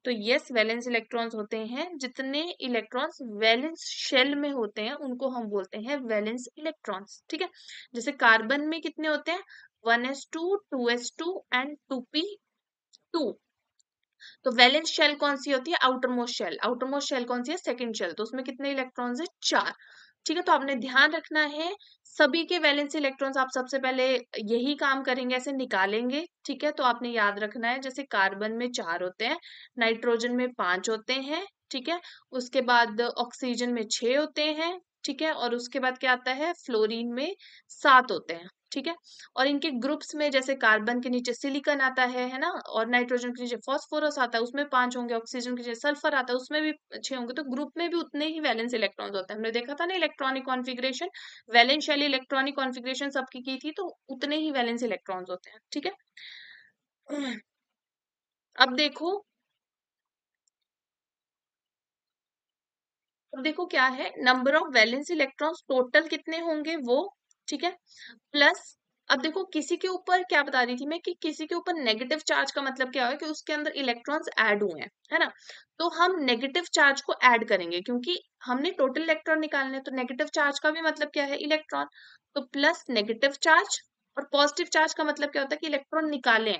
तो यस, वैलेंस इलेक्ट्रॉन्स होते हैं, जितने इलेक्ट्रॉन्स वैलेंस शेल में होते हैं उनको हम बोलते हैं वैलेंस इलेक्ट्रॉन्स, ठीक है। जैसे कार्बन में कितने होते हैं, 1s2 2s2 एंड 2p2। तो वैलेंस शेल कौन सी होती है, outermost shell, outermost shell कौन सी है, सेकंड शेल, तो उसमें कितने इलेक्ट्रॉन्स है, 4। ठीक है, तो आपने ध्यान रखना है सभी के वैलेंस इलेक्ट्रॉन्स आप सबसे पहले यही काम करेंगे, ऐसे निकालेंगे। ठीक है, तो आपने याद रखना है जैसे कार्बन में 4 होते हैं, नाइट्रोजन में 5 होते हैं। ठीक है, उसके बाद ऑक्सीजन में 6 होते हैं। ठीक है, और उसके बाद क्या आता है, फ्लोरीन में 7 होते हैं। ठीक है, और इनके ग्रुप्स में जैसे कार्बन के नीचे सिलिकॉन आता है ना, और नाइट्रोजन के नीचे फास्फोरस आता है, उसमें 5 होंगे, ऑक्सीजन के नीचे सल्फर आता है, उसमें भी 6 होंगे। तो ग्रुप में भी उतने ही वैलेंस इलेक्ट्रॉन्स होते हैं। हमने देखा था ना electronic configuration, valence shell electronic configuration सबकी की थी, तो उतने ही वैलेंस इलेक्ट्रॉन्स होते हैं। ठीक है, अब देखो, अब देखो क्या है, number of valence electrons total कितने होंगे वो। ठीक है, प्लस अब देखो किसी के ऊपर क्या बता रही थी मैं कि किसी के ऊपर नेगेटिव चार्ज का मतलब क्या है कि उसके अंदर इलेक्ट्रॉन्स ऐड हुए हैं, है ना। तो हम नेगेटिव चार्ज को ऐड करेंगे क्योंकि हमने टोटल इलेक्ट्रॉन निकालने हैं, तो नेगेटिव चार्ज का भी मतलब क्या है, इलेक्ट्रॉन। तो प्लस नेगेटिव चार्ज, और पॉजिटिव चार्ज का मतलब क्या होता है कि इलेक्ट्रॉन निकाले हैं।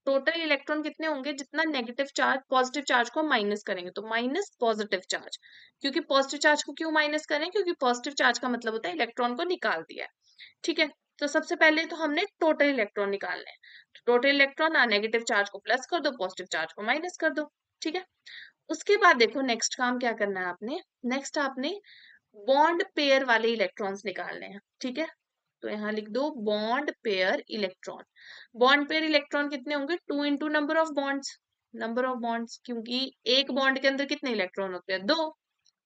टोटल इलेक्ट्रॉन कितने होंगे, जितना नेगेटिव चार्ज पॉजिटिव चार्ज को माइनस करेंगे, तो माइनस पॉजिटिव चार्ज। क्योंकि पॉजिटिव चार्ज को क्यों माइनस करें, क्योंकि पॉजिटिव चार्ज का मतलब होता है इलेक्ट्रॉन को निकाल दिया है। ठीक है, तो सबसे पहले तो हमने टोटल इलेक्ट्रॉन निकालने हैं। तो टोटल इलेक्ट्रॉन नेगेटिव चार्ज को प्लस कर दो, पॉजिटिव चार्ज को माइनस कर दो। ठीक है, उसके बाद देखो नेक्स्ट काम क्या करना है आपने, नेक्स्ट आपने बॉन्ड पेयर वाले इलेक्ट्रॉन्स निकालने हैं। ठीक है, तो यहाँ लिख दो bond pair electron. Bond pair electron कितने होंगे, 2 into number of bonds, number of bonds, क्योंकि एक बॉन्ड के अंदर कितने इलेक्ट्रॉन होते हैं, 2।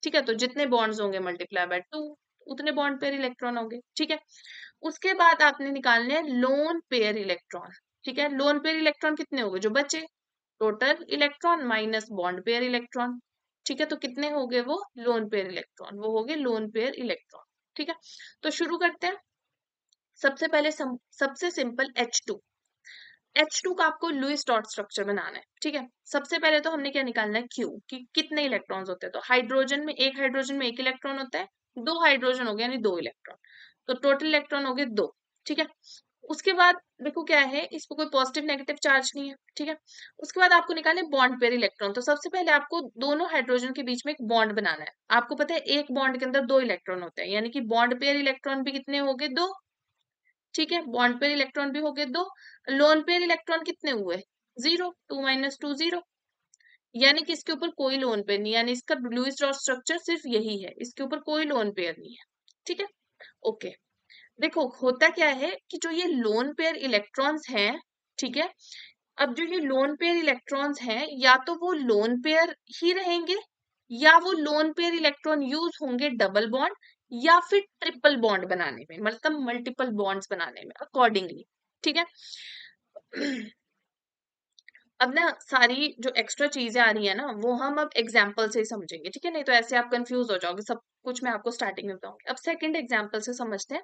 ठीक है, तो जितने बॉन्ड्स होंगे मल्टीप्लाई बाय 2, उतने बॉन्ड पेयर इलेक्ट्रॉन होंगे। ठीक है, उसके बाद आपने निकालने हैं लोन पेयर इलेक्ट्रॉन। ठीक है, लोन पेयर इलेक्ट्रॉन कितने हो गए जो बचे, total electron minus bond pair electron. ठीक है, तो कितने हो गए वो लोन पेयर इलेक्ट्रॉन, वो हो गए लोन पेयर इलेक्ट्रॉन। ठीक है, तो शुरू करते हैं। सबसे पहले सबसे सिंपल H2। H2 का आपको लुईस डॉट स्ट्रक्चर बनाना है। ठीक है, सबसे पहले तो हमने क्या निकालना है, Q, कि कितने इलेक्ट्रॉन्स होते हैं। तो हाइड्रोजन में एक इलेक्ट्रॉन होता है, 2 हाइड्रोजन हो गया यानी 2 इलेक्ट्रॉन, तो टोटल इलेक्ट्रॉन हो गए 2। ठीक है, उसके बाद देखो क्या है, इस पर कोई पॉजिटिव नेगेटिव चार्ज नहीं है। ठीक है, उसके बाद आपको निकालने बॉन्ड पेयर इलेक्ट्रॉन। तो सबसे पहले आपको दोनों हाइड्रोजन के बीच में एक बॉन्ड बनाना है। आपको पता है एक बॉन्ड के अंदर 2 इलेक्ट्रॉन होते हैं, यानी कि बॉन्ड पेयर इलेक्ट्रॉन भी कितने हो गए, 2। ठीक है, बॉन्ड पेयर इलेक्ट्रॉन भी हो गए 2। लोन पेयर इलेक्ट्रॉन कितने हुए, 0, 2 माइनस 2 0, यानी कि इसके ऊपर कोई लोन पेयर नहीं, यानी इसका लुईस डॉट स्ट्रक्चर सिर्फ यही है, इसके ऊपर कोई लोन पेयर नहीं है। ठीक है, ओके। देखो होता क्या है कि जो ये लोन पेयर इलेक्ट्रॉन्स हैं, ठीक है, अब जो ये लोन पेयर इलेक्ट्रॉन्स हैं, या तो वो लोन पेयर ही रहेंगे, या वो लोन पेयर इलेक्ट्रॉन यूज होंगे डबल बॉन्ड या फिर ट्रिपल बॉन्ड बनाने में, मतलब मल्टीपल बॉन्ड्स बनाने में अकॉर्डिंगली। ठीक है, अब ना सारी जो एक्स्ट्रा चीजें आ रही है ना, वो हम अब एग्जाम्पल से ही समझेंगे। ठीक है, नहीं तो ऐसे आप कंफ्यूज हो जाओगे, सब कुछ मैं आपको स्टार्टिंग में बताऊंगी। अब सेकंड एग्जाम्पल से समझते हैं।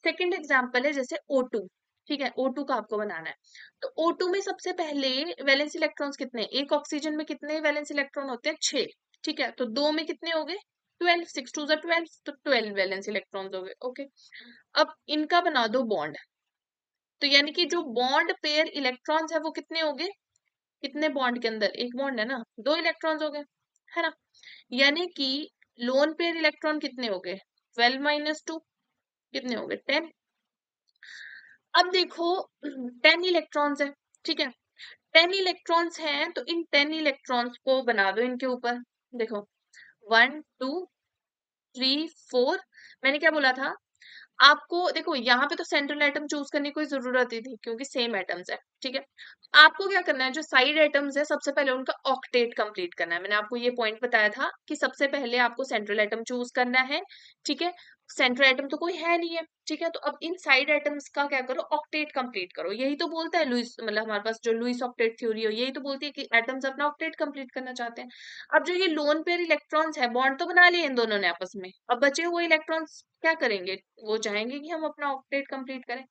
सेकंड एग्जाम्पल है जैसे O2। ठीक है, O2 का आपको बनाना है। तो O2 में सबसे पहले वैलेंस इलेक्ट्रॉन्स कितने हैं? एक ऑक्सीजन में कितने वैलेंस इलेक्ट्रॉन होते हैं, 6। ठीक है, तो 2 में कितने हो गए, 12, 6 2 12, तो 12 वैलेंस इलेक्ट्रॉन्स हो गए। ओके, अब इनका बना दो बॉन्ड। तो यानी कि जो बॉन्ड पेयर इलेक्ट्रॉन्स है वो कितने हो गए, कितने बॉन्ड के अंदर एक बॉन्ड है ना, 2 इलेक्ट्रॉन्स हो गए, है ना। यानी कि लोन पेयर इलेक्ट्रॉन कितने हो गए, 12 माइनस 2, कितने हो गए, 10। अब देखो 10 इलेक्ट्रॉन्स है। ठीक है, 10 इलेक्ट्रॉन्स हैं, तो इन 10 इलेक्ट्रॉन्स को बना दो इनके ऊपर। देखो 1 2 3 4, मैंने क्या बोला था आपको, देखो यहाँ पे तो सेंट्रल एटम चूज करने की कोई जरूरत ही थी क्योंकि सेम एटम्स है। ठीक है, आपको क्या करना है, जो साइड एटम्स है सबसे पहले उनका ऑक्टेट कंप्लीट करना है। मैंने आपको ये पॉइंट बताया था कि सबसे पहले आपको सेंट्रल एटम चूज करना है। ठीक है, सेंट्रल एटम तो कोई है नहीं है। ठीक है, तो अब इन साइड एटम्स का क्या करो, ऑक्टेट कंप्लीट करो। यही तो बोलता है लुईस, मतलब हमारे पास जो लुईस ऑक्टेट थ्योरी हो, यही तो बोलती है कि एटम्स अपना ऑक्टेट कंप्लीट करना चाहते हैं। अब जो ये लोन पेयर इलेक्ट्रॉन्स है, बॉन्ड तो बना लिए इन दोनों ने आपस में, अब बचे हुए इलेक्ट्रॉन्स क्या करेंगे, वो चाहेंगे कि हम अपना ऑक्टेट कंप्लीट करें।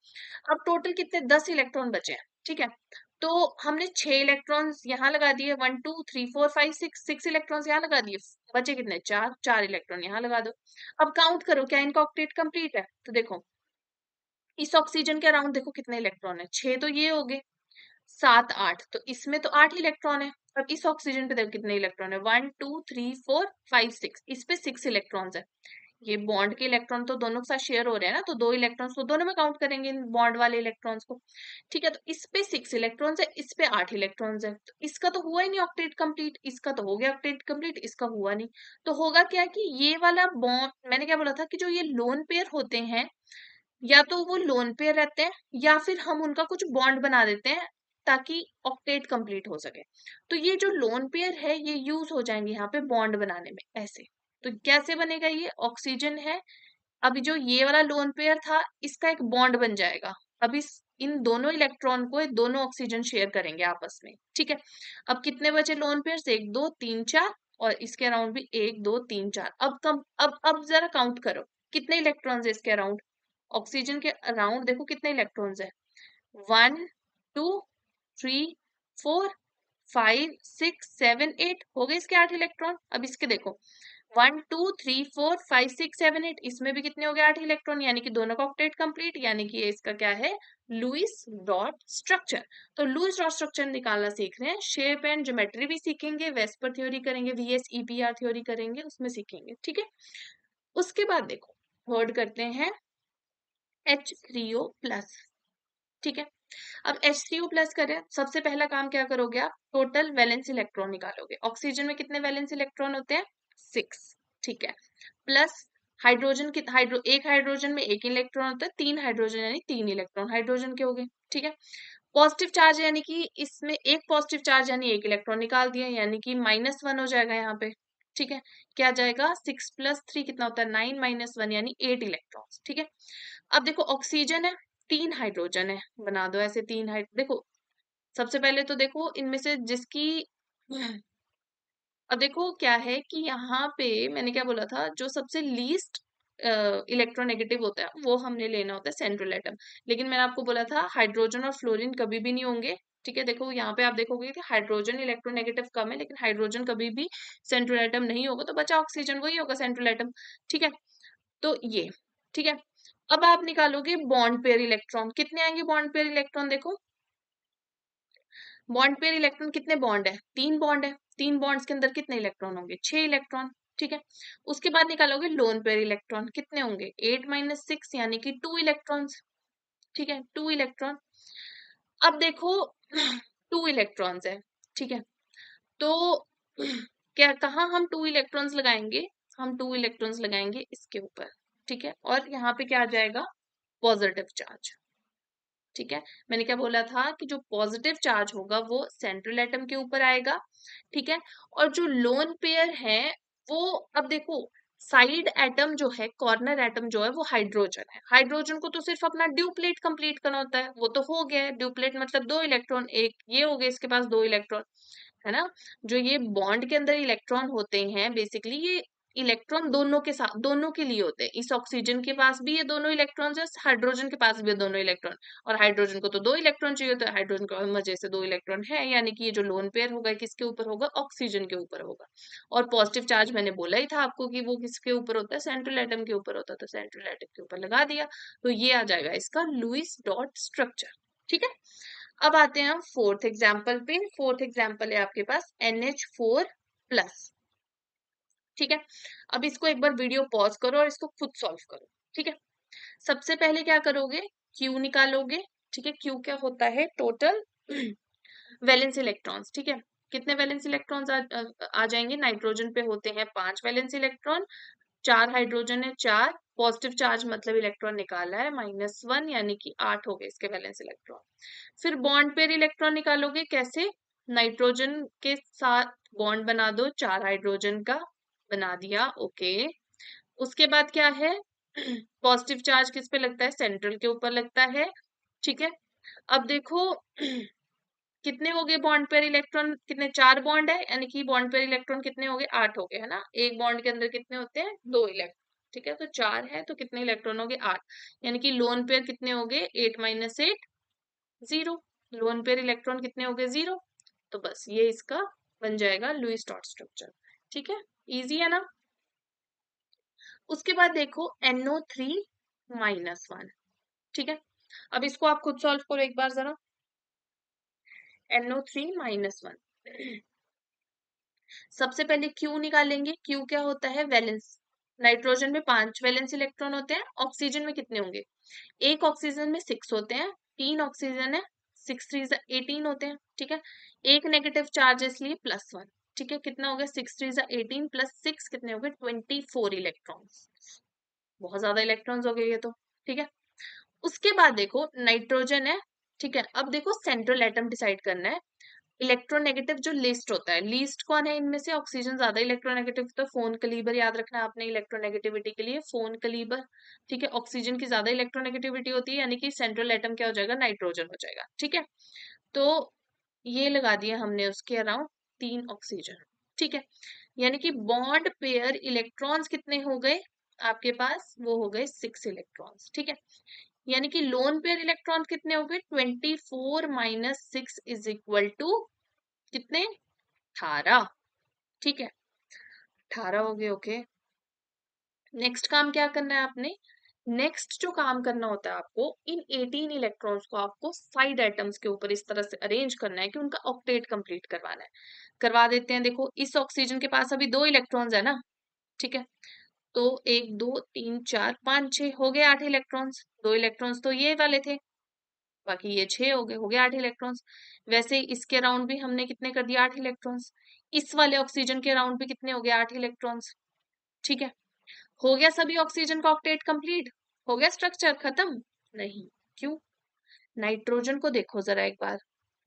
अब टोटल कितने, 10 इलेक्ट्रॉन बचे हैं। ठीक है, तो हमने 6 इलेक्ट्रॉन्स यहाँ लगा दिए, 1 2 3 4 5 6, 6 इलेक्ट्रॉन्स यहाँ लगा दिए, बचे कितने, 4, 4 इलेक्ट्रॉन यहाँ लगा दो। अब काउंट करो क्या इनका ऑक्टेट कंप्लीट है, तो देखो इस ऑक्सीजन के अराउंड देखो कितने इलेक्ट्रॉन है, 6 तो ये हो गए, 7 8, तो इसमें तो 8 इलेक्ट्रॉन है। अब इस ऑक्सीजन पे देखो कितने इलेक्ट्रॉन है, 1 2 3 4 5 6, इस पे 6 इलेक्ट्रॉन्स है। ये बॉन्ड के इलेक्ट्रॉन तो दोनों के साथ शेयर हो रहे हैं ना, तो 2 इलेक्ट्रॉन्स तो दोनों में काउंट करेंगे बॉन्ड वाले इलेक्ट्रॉन्स को। ठीक है, तो इस पे 6 इलेक्ट्रॉन्स है, इस पे 8 इलेक्ट्रॉन्स है, तो इसका तो हुआ ही नहीं ऑक्टेट कंप्लीट, इसका तो हो गया ऑक्टेट कंप्लीट, इसका हुआ नहीं। तो होगा क्या कि ये वाला बॉन्ड, मैंने क्या बोला था कि जो ये लोन पेयर होते हैं, या तो वो लोन पेयर रहते हैं या फिर हम उनका कुछ बॉन्ड बना देते हैं ताकि ऑक्टेट कंप्लीट हो सके। तो ये जो लोन पेयर है ये यूज हो जाएंगे यहाँ पे बॉन्ड बनाने में ऐसे। तो कैसे बनेगा, ये ऑक्सीजन है, अभी जो ये वाला लोन पेयर था इसका एक बॉन्ड बन जाएगा। अब इस इन दोनों इलेक्ट्रॉन को ये दोनों ऑक्सीजन शेयर करेंगे आपस में। ठीक है, अब कितने बचे लोन पेयर, 1 2 3 4, और इसके अराउंड भी 1 2 3 4। अब कम, अब जरा काउंट करो कितने इलेक्ट्रॉन्स है इसके अराउंड। ऑक्सीजन के अराउंड देखो कितने इलेक्ट्रॉन्स है, 1 2 3 4 5 6 7 8, हो गए इसके 8 इलेक्ट्रॉन। अब इसके देखो 1 2 3 4 5 6 7 8, इसमें भी कितने हो गए, 8 इलेक्ट्रॉन, यानी कि दोनों का ऑक्टेट कंप्लीट, यानी कि ये इसका क्या है, लुईस डॉट स्ट्रक्चर। तो लुईस डॉट स्ट्रक्चर निकालना सीख रहे हैं, शेप एंड ज्योमेट्री भी सीखेंगे, वेस्पर थ्योरी करेंगे, VSEPR थ्योरी करेंगे, उसमें सीखेंगे। ठीक है, उसके बाद देखो थर्ड करते हैं H3O+। ठीक है, अब H3O+ करें, सबसे पहला काम क्या करोगे आप, टोटल वैलेंस इलेक्ट्रॉन निकालोगे। ऑक्सीजन में कितने वैलेंस इलेक्ट्रॉन होते हैं, 6। ठीक है, प्लस हाइड्रोजन की एक हाइड्रोजन में एक इलेक्ट्रॉन होता है, 3 हाइड्रोजन यानी 3 इलेक्ट्रॉन हाइड्रोजन के हो गए। ठीक है, पॉजिटिव चार्ज यानी कि इसमें एक पॉजिटिव चार्ज यानी एक इलेक्ट्रॉन निकाल दिया, यानी कि -1 हो जाएगा यहाँ पे। ठीक है, क्या जाएगा, 6 + 3 कितना होता है, 9 - 1 यानी 8 इलेक्ट्रॉन्स। ठीक है, अब देखो ऑक्सीजन है, 3 हाइड्रोजन है, बना दो ऐसे 3 देखो सबसे पहले तो देखो इनमें से जिसकी अब देखो क्या है कि यहाँ पे मैंने क्या बोला था, जो सबसे लीस्ट इलेक्ट्रोनेगेटिव होता है वो हमने लेना होता है सेंट्रल एटम। लेकिन मैंने आपको बोला था हाइड्रोजन और फ्लोरीन कभी भी नहीं होंगे। ठीक है, देखो यहाँ पे आप देखोगे कि हाइड्रोजन इलेक्ट्रोनेगेटिव कम है, लेकिन हाइड्रोजन कभी भी सेंट्रल एटम नहीं होगा, तो बचा ऑक्सीजन, वही होगा सेंट्रल एटम। ठीक है, तो ये ठीक है। अब आप निकालोगे बॉन्ड पेयर इलेक्ट्रॉन, कितने आएंगे बॉन्ड पेयर इलेक्ट्रॉन, देखो बॉन्ड पेयर इलेक्ट्रॉन कितने बॉन्ड है, 3 बॉन्ड है, 3 बॉन्ड्स के अंदर कितने इलेक्ट्रॉन होंगे, 6 इलेक्ट्रॉन। ठीक है, उसके बाद निकालोगे लोन पेयर इलेक्ट्रॉन, कितने होंगे, 8 - 6 यानी कि 2 इलेक्ट्रॉन्स। ठीक है, 2 इलेक्ट्रॉन। अब देखो 2 इलेक्ट्रॉन्स है। ठीक है, तो क्या कहाँ हम 2 इलेक्ट्रॉन्स लगाएंगे, हम 2 इलेक्ट्रॉन्स लगाएंगे इसके ऊपर। ठीक है, और यहाँ पे क्या आ जाएगा, पॉजिटिव चार्ज। ठीक है, मैंने क्या बोला था कि जो पॉजिटिव चार्ज होगा वो सेंट्रल एटम के ऊपर आएगा। ठीक है, और जो लोन पेयर है वो, अब देखो साइड एटम जो है, कॉर्नर एटम जो है वो हाइड्रोजन है, हाइड्रोजन को तो सिर्फ अपना ड्यूप्लेट कंप्लीट करना होता है, वो तो हो गया है ड्यूप्लेट, मतलब 2 इलेक्ट्रॉन, एक ये हो गए इसके पास 2 इलेक्ट्रॉन, है ना। जो ये बॉन्ड के अंदर इलेक्ट्रॉन होते हैं बेसिकली, ये इलेक्ट्रॉन दोनों के साथ, दोनों के लिए होते हैं, इस ऑक्सीजन के पास भी ये दोनों इलेक्ट्रॉन है, हाइड्रोजन के पास भी ये दोनों इलेक्ट्रॉन, और हाइड्रोजन को तो 2 इलेक्ट्रॉन चाहिए होता है, हाइड्रोजन को मजे से 2 इलेक्ट्रॉन है, यानी कि ये जो लोन पेयर होगा किसके ऊपर होगा, ऑक्सीजन के ऊपर होगा। और पॉजिटिव चार्ज मैंने बोला ही था आपको कि वो किसके ऊपर होता है, सेंट्रल एटम के ऊपर होता है, तो सेंट्रल एटम के ऊपर लगा दिया, तो ये आ जाएगा इसका लुईस डॉट स्ट्रक्चर। ठीक है, अब आते हैं हम फोर्थ एग्जाम्पल पे। फोर्थ एग्जाम्पल है आपके पास NH4+। ठीक है, अब इसको एक बार वीडियो पॉज करो और इसको खुद सॉल्व करो। ठीक है, सबसे पहले क्या करोगे, Q निकालोगे। ठीक है, Q क्या होता है, टोटल वैलेंस इलेक्ट्रॉन्स। ठीक है, कितने वैलेंस इलेक्ट्रॉन्स आ जाएंगे, नाइट्रोजन पे होते हैं 5 वैलेंस इलेक्ट्रॉन, 4 हाइड्रोजन है, 4 पॉजिटिव चार्ज मतलब इलेक्ट्रॉन निकाला है, -1 यानी कि 8 हो गए इसके वैलेंस इलेक्ट्रॉन। फिर बॉन्ड पेयर इलेक्ट्रॉन निकालोगे, कैसे, नाइट्रोजन के साथ बॉन्ड बना दो, 4 हाइड्रोजन का बना दिया, ओके। उसके बाद क्या है, पॉजिटिव चार्ज किस पे लगता है, सेंट्रल के ऊपर लगता है। ठीक है, अब देखो कितने हो गए बॉन्ड पेयर इलेक्ट्रॉन, कितने, 4 बॉन्ड है, यानी कि बॉन्ड पेयर इलेक्ट्रॉन कितने हो गए, 8 हो गए, है ना। एक बॉन्ड के अंदर कितने होते हैं, 2 इलेक्ट्रॉन। ठीक है, तो 4 है तो कितने इलेक्ट्रॉन हो गए, 8, यानी कि लोन पेयर कितने हो गए, 8 - 8 0। लोन पेयर इलेक्ट्रॉन कितने हो गए, 0। तो बस ये इसका बन जाएगा लुईस डॉट स्ट्रक्चर। ठीक है, इजी है ना। उसके बाद देखो NO3-1। ठीक है, अब इसको आप खुद सॉल्व करो एक बार जरा, NO3-1। सबसे पहले Q निकालेंगे, Q क्या होता है, वैलेंस नाइट्रोजन में 5 वैलेंस इलेक्ट्रॉन होते हैं, ऑक्सीजन में कितने होंगे? एक ऑक्सीजन में 6 होते हैं, 3 ऑक्सीजन है, 6 3 18 होते हैं, ठीक है। एक नेगेटिव चार्ज है इसलिए +1, ठीक है। कितना हो गया? 6 3 18 प्लस 6 कितने हो गए? 24 इलेक्ट्रॉन्स। बहुत ज्यादा इलेक्ट्रॉन्स हो गए ये तो, ठीक है। उसके बाद देखो नाइट्रोजन है, ठीक है। अब देखो सेंट्रल एटम डिसाइड करना है। इलेक्ट्रोनेगेटिव जो लिस्ट होता है, लीस्ट कौन है इनमें से? ऑक्सीजन ज्यादा इलेक्ट्रोनेगेटिव, तो फोन कलीबर याद रखना आपने इलेक्ट्रोनेगेटिविटी के लिए, फोन कलीबर, ठीक है। ऑक्सीजन की ज्यादा इलेक्ट्रोनेगेटिविटी होती है, यानी कि सेंट्रल एटम क्या हो जाएगा? नाइट्रोजन हो जाएगा, ठीक है। तो ये लगा दिया हमने उसके अराउंड 3 ऑक्सीजन, ठीक है। यानी कि बॉन्ड पेयर इलेक्ट्रॉन्स कितने हो गए आपके पास? वो हो गए 6 इलेक्ट्रॉन्स, ठीक है। यानी कि लोन पेयर इलेक्ट्रॉन कितने हो गए? 24 माइनस 6 इज इक्वल टू कितने? 18, ठीक है। 18 हो गए, ओके। नेक्स्ट काम क्या करना है आपने? नेक्स्ट जो काम करना होता है आपको, इन 18 इलेक्ट्रॉन्स को आपको साइड एटम्स के ऊपर इस तरह से अरेंज करना है कि उनका ऑक्टेट कंप्लीट करवाना है। करवा देते हैं। देखो इस ऑक्सीजन के पास अभी 2 इलेक्ट्रॉन्स है ना, ठीक है। तो 1 2 3 4 5 6 हो गए 8 इलेक्ट्रॉन्स। 2 इलेक्ट्रॉन्स तो ये वाले थे, बाकी ये 6 हो गए 8 इलेक्ट्रॉन्स। वैसे ही इसके अराउंड भी हमने कितने कर दिया? 8 इलेक्ट्रॉन्स। इस वाले ऑक्सीजन के अराउंड भी कितने हो गए? 8 इलेक्ट्रॉन्स, ठीक है। हो गया सभी ऑक्सीजन का ऑक्टेट कंप्लीट? हो गया स्ट्रक्चर खत्म? नहीं। क्यों? नाइट्रोजन को देखो जरा एक बार।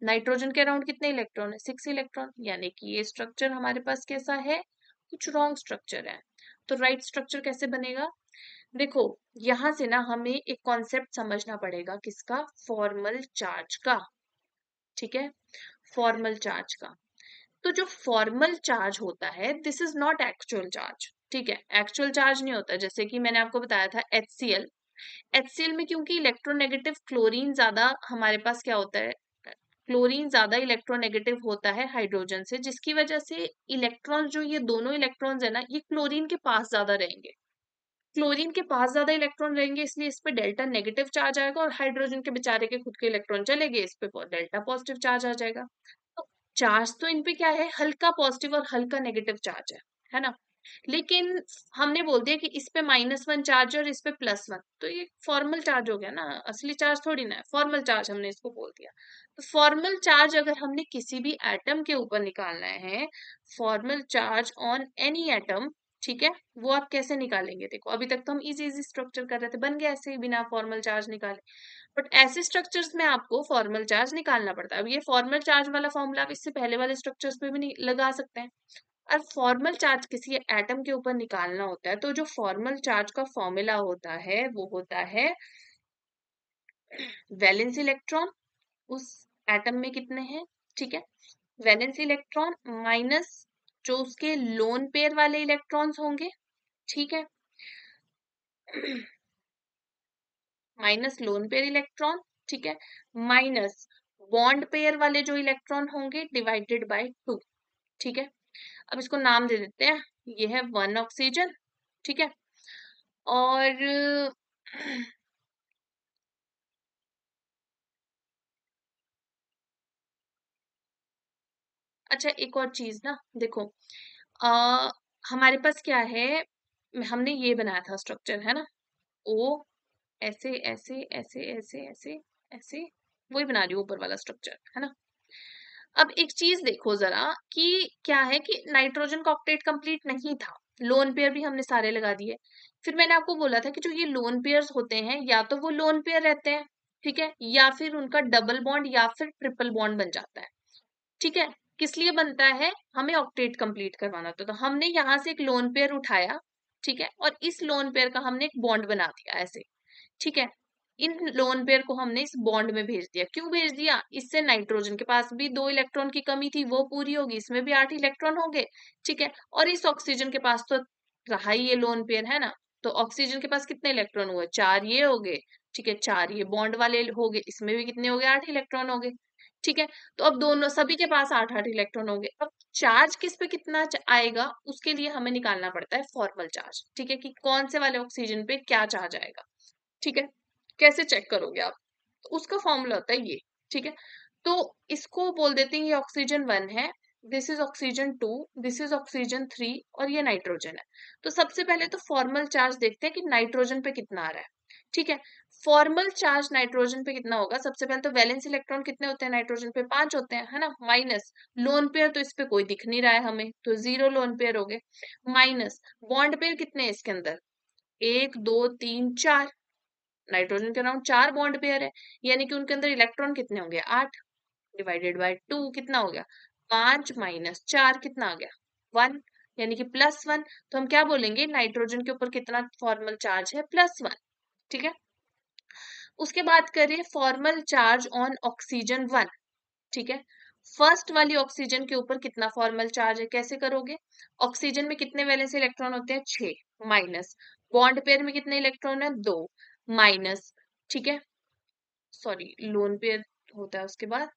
नाइट्रोजन के अराउंड कितने इलेक्ट्रॉन है? 6 इलेक्ट्रॉन। यानी कि ये स्ट्रक्चर हमारे पास कैसा है? कुछ रॉन्ग स्ट्रक्चर है। तो राइट स्ट्रक्चर कैसे बनेगा? देखो यहां से ना हमें एक कॉन्सेप्ट समझना पड़ेगा, किसका? फॉर्मल चार्ज का, ठीक है। फॉर्मल चार्ज का। तो जो फॉर्मल चार्ज होता है, this is not actual charge, ठीक है। एक्चुअल चार्ज नहीं होता। जैसे कि मैंने आपको बताया था HCl, HCl में क्योंकि इलेक्ट्रोनेगेटिव क्लोरीन ज्यादा हमारे पास क्या होता है? क्लोरीन ज्यादा इलेक्ट्रोनेगेटिव होता है हाइड्रोजन से, जिसकी वजह से इलेक्ट्रॉन जो ये दोनों इलेक्ट्रॉन्स है ना, ये क्लोरीन के पास ज्यादा रहेंगे। क्लोरीन के पास ज्यादा इलेक्ट्रॉन रहेंगे, इसलिए इस पे डेल्टा नेगेटिव चार्ज आएगा, और हाइड्रोजन के बेचारे के खुद के इलेक्ट्रॉन चले गए, इस पे डेल्टा पॉजिटिव चार्ज आ जाएगा। तो चार्ज तो इन पे क्या है? हल्का पॉजिटिव और हल्का नेगेटिव चार्ज है ना। लेकिन हमने बोल दिया कि इस पे -1 चार्ज और इस पे +1, तो ये फॉर्मल चार्ज हो गया ना, असली चार्ज थोड़ी ना है, फॉर्मल चार्ज हमने इसको बोल दिया। तो फॉर्मल चार्ज अगर हमने किसी भी एटम के ऊपर निकालना है, formal charge on any atom, ठीक है, वो आप कैसे निकालेंगे? देखो अभी तक तो हम इजी इजी स्ट्रक्चर कर रहे थे, बन गया ऐसे ही बिना फॉर्मल चार्ज निकाले। बट ऐसे स्ट्रक्चर्स में आपको फॉर्मल चार्ज निकालना पड़ता है। अब ये फॉर्मल चार्ज वाला फॉर्मूला आप इससे पहले वाले स्ट्रक्चर्स में भी नहीं लगा सकते हैं। और फॉर्मल चार्ज किसी एटम के ऊपर निकालना होता है, तो जो फॉर्मल चार्ज का फॉर्मूला होता है वो होता है वैलेंस इलेक्ट्रॉन उस एटम में कितने हैं, ठीक है। वैलेंस इलेक्ट्रॉन माइनस जो उसके लोन पेयर वाले इलेक्ट्रॉन्स होंगे, ठीक है। माइनस लोन पेयर इलेक्ट्रॉन, ठीक है, माइनस बॉन्ड पेयर वाले जो इलेक्ट्रॉन होंगे डिवाइडेड बाय 2, ठीक है। अब इसको नाम दे देते हैं, ये है 1 ऑक्सीजन, ठीक है। और अच्छा एक और चीज ना, देखो हमारे पास क्या है? हमने ये बनाया था स्ट्रक्चर, है ना। ओ ऐसे ऐसे ऐसे ऐसे ऐसे ऐसे, वही बना रही हूँ ऊपर वाला स्ट्रक्चर, है ना। अब एक चीज देखो जरा कि क्या है कि नाइट्रोजन का ऑक्टेट कंप्लीट नहीं था, लोन पेयर भी हमने सारे लगा दिए। फिर मैंने आपको बोला था कि जो ये लोन पेयर्स होते हैं, या तो वो लोन पेयर रहते हैं, ठीक है, या फिर उनका डबल बॉन्ड या फिर ट्रिपल बॉन्ड बन जाता है, ठीक है। किस लिए बनता है? हमें ऑक्टेट कंप्लीट करवाना होता है। तो हमने यहाँ से एक लोन पेयर उठाया, ठीक है, और इस लोन पेयर का हमने एक बॉन्ड बना दिया ऐसे, ठीक है। इन लोन पेयर को हमने इस बॉन्ड में भेज दिया। क्यों भेज दिया? इससे नाइट्रोजन के पास भी 2 इलेक्ट्रॉन की कमी थी, वो पूरी होगी, इसमें भी 8 इलेक्ट्रॉन होंगे, ठीक है। और इस ऑक्सीजन के पास तो रहा ही ये लोन पेयर, है ना। तो ऑक्सीजन के पास कितने इलेक्ट्रॉन हुए? 4 ये हो गए, ठीक है, 4 ये बॉन्ड वाले हो गए, इसमें भी कितने हो गए? 8 इलेक्ट्रॉन हो गए, ठीक है। तो अब दोनों सभी के पास 8 8 इलेक्ट्रॉन हो गए। अब चार्ज किस पे कितना आएगा, उसके लिए हमें निकालना पड़ता है फॉर्मल चार्ज, ठीक है, कि कौन से वाले ऑक्सीजन पे क्या चार्ज आएगा, ठीक है। कैसे चेक करोगे आप? तो उसका फॉर्मूला होता है ये, ठीक है। तो इसको बोल देते हैं ये ऑक्सीजन 1 है, this is oxygen 2, this is oxygen 3 और ये नाइट्रोजन है। तो सबसे पहले तो फॉर्मल चार्ज देखते हैं कि नाइट्रोजन पे कितना आ रहा है। ठीक है, फॉर्मल चार्ज नाइट्रोजन पे कितना होगा? सबसे पहले तो वैलेंस इलेक्ट्रॉन कितने होते हैं नाइट्रोजन पे? 5 होते हैं, है ना, माइनस लोन पेयर तो इस पे कोई दिख नहीं रहा है हमें, तो 0 लोन पेयर हो गए, माइनस बॉन्ड पेयर कितने हैं इसके अंदर? 1 2 3 4, नाइट्रोजन के अराउंड 4 बॉन्ड पेयर है, यानी कि उनके अंदर इलेक्ट्रॉन कितने होंगे? 8 डिवाइडेड बाय 2 कितना हो गया? 5 माइनस 4 कितना आ गया? 1, यानी कि +1। तो हम क्या बोलेंगे? नाइट्रोजन के ऊपर कितना फॉर्मल चार्ज है? +1। ठीक है, उसके बाद करें फॉर्मल चार्ज ऑन ऑक्सीजन 1। ठीक है, फर्स्ट वाली ऑक्सीजन के ऊपर कितना फॉर्मल चार्ज है? कैसे करोगे? ऑक्सीजन में कितने वैलेंस इलेक्ट्रॉन होते हैं? 6, माइनस बॉन्ड पेयर में कितने इलेक्ट्रॉन है? 2, माइनस, ठीक है, सॉरी लोन पेयर होता है उसके बाद,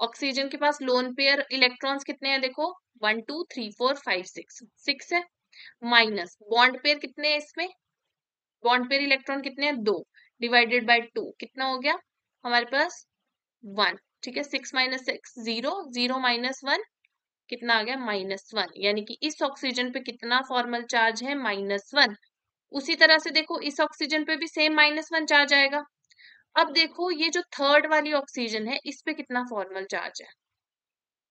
ऑक्सीजन के पास लोन पेयर इलेक्ट्रॉन्स कितने हैं? देखो 1 2 3 4 5 6, 6 है, माइनस बॉन्ड पेयर कितने हैं इसमें? बॉन्ड पेयर इलेक्ट्रॉन कितने हैं? 2 डिवाइडेड बाय 2 कितना हो गया हमारे पास? 1। ठीक है, 6 माइनस 6 0, 0 माइनस 1 कितना आ गया? -1, यानी कि इस ऑक्सीजन पे कितना फॉर्मल चार्ज है? -1। उसी तरह से देखो इस ऑक्सीजन पे भी सेम -1 चार्ज आएगा। अब देखो ये जो थर्ड वाली ऑक्सीजन है इस पे कितना फॉर्मल चार्ज है?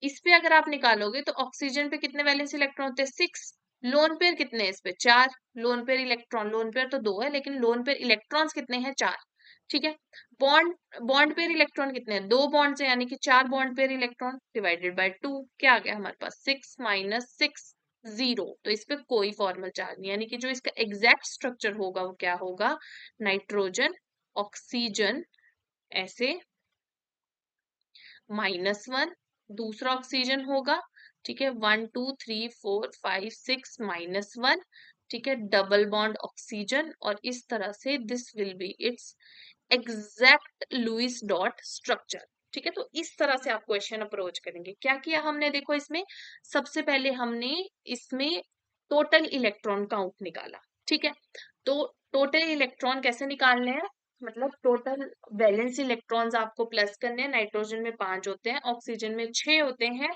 इस पे अगर आप निकालोगे तो ऑक्सीजन पे कितने वैलेंस इलेक्ट्रॉन होते हैं? 6। लोन पेयर कितने हैं इस पे? 4। Lone pair electron, lone pair तो 2 है लेकिन लोन पेयर इलेक्ट्रॉन्स कितने हैं? 4। ठीक है, बॉन्ड बॉन्ड पेयर इलेक्ट्रॉन कितने हैं? 2 बॉन्ड्स है, यानी कि 4 bond pair electron divided by 2 क्या आ गया हमारे पास? 6 माइनस 6 0। तो इस पे कोई फॉर्मल चार्ज नहीं, यानी कि जो इसका एग्जैक्ट स्ट्रक्चर होगा वो क्या होगा? नाइट्रोजन ऑक्सीजन ऐसे -1, दूसरा ऑक्सीजन होगा, ठीक है, 1 2 3 4 5 6 -1, ठीक है, डबल बॉन्ड ऑक्सीजन, और इस तरह से this will be its exact Lewis dot structure. ठीक है, तो इस तरह से आप क्वेश्चन अप्रोच करेंगे। क्या किया हमने? देखो इसमें सबसे पहले हमने इसमें टोटल इलेक्ट्रॉन काउंट निकाला। ठीक है, तो टोटल इलेक्ट्रॉन कैसे निकालने हैं? मतलब टोटल वैलेंस इलेक्ट्रॉन्स आपको प्लस करने हैं। नाइट्रोजन में 5 होते हैं, ऑक्सीजन में 6 होते हैं।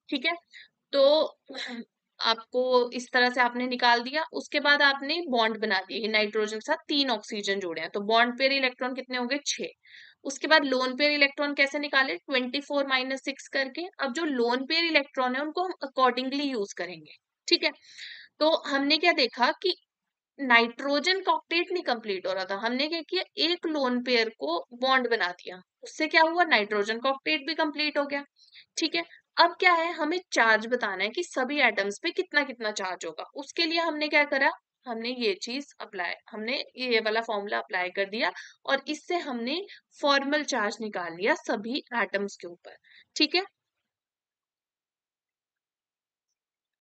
ठीक है, तो आपको इस तरह से आपने निकाल दिया। उसके बाद आपने बॉन्ड बना दिए, ये नाइट्रोजन के साथ 3 ऑक्सीजन जुड़े हैं, तो बॉन्ड पेयर इलेक्ट्रॉन कितने हो गए? 6। उसके बाद लोन पेयर इलेक्ट्रॉन कैसे निकाले? 24 माइनस 6 करके। अब जो लोन पेयर इलेक्ट्रॉन है उनको हम अकॉर्डिंगली यूज करेंगे। ठीक है, तो हमने क्या देखा कि नाइट्रोजन का ऑक्टेट नहीं कंप्लीट हो रहा था, हमने क्या किया? एक लोन पेयर को बॉन्ड बना दिया, उससे क्या हुआ? नाइट्रोजन का ऑक्टेट भी कंप्लीट हो गया। ठीक है, अब क्या है? हमें चार्ज बताना है कि सभी एटम्स पे कितना कितना चार्ज होगा। उसके लिए हमने क्या करा? हमने ये चीज अप्लाई, हमने ये वाला फॉर्मूला अप्लाई कर दिया और इससे हमने फॉर्मल चार्ज निकाल लिया सभी एटम्स के ऊपर। ठीक है,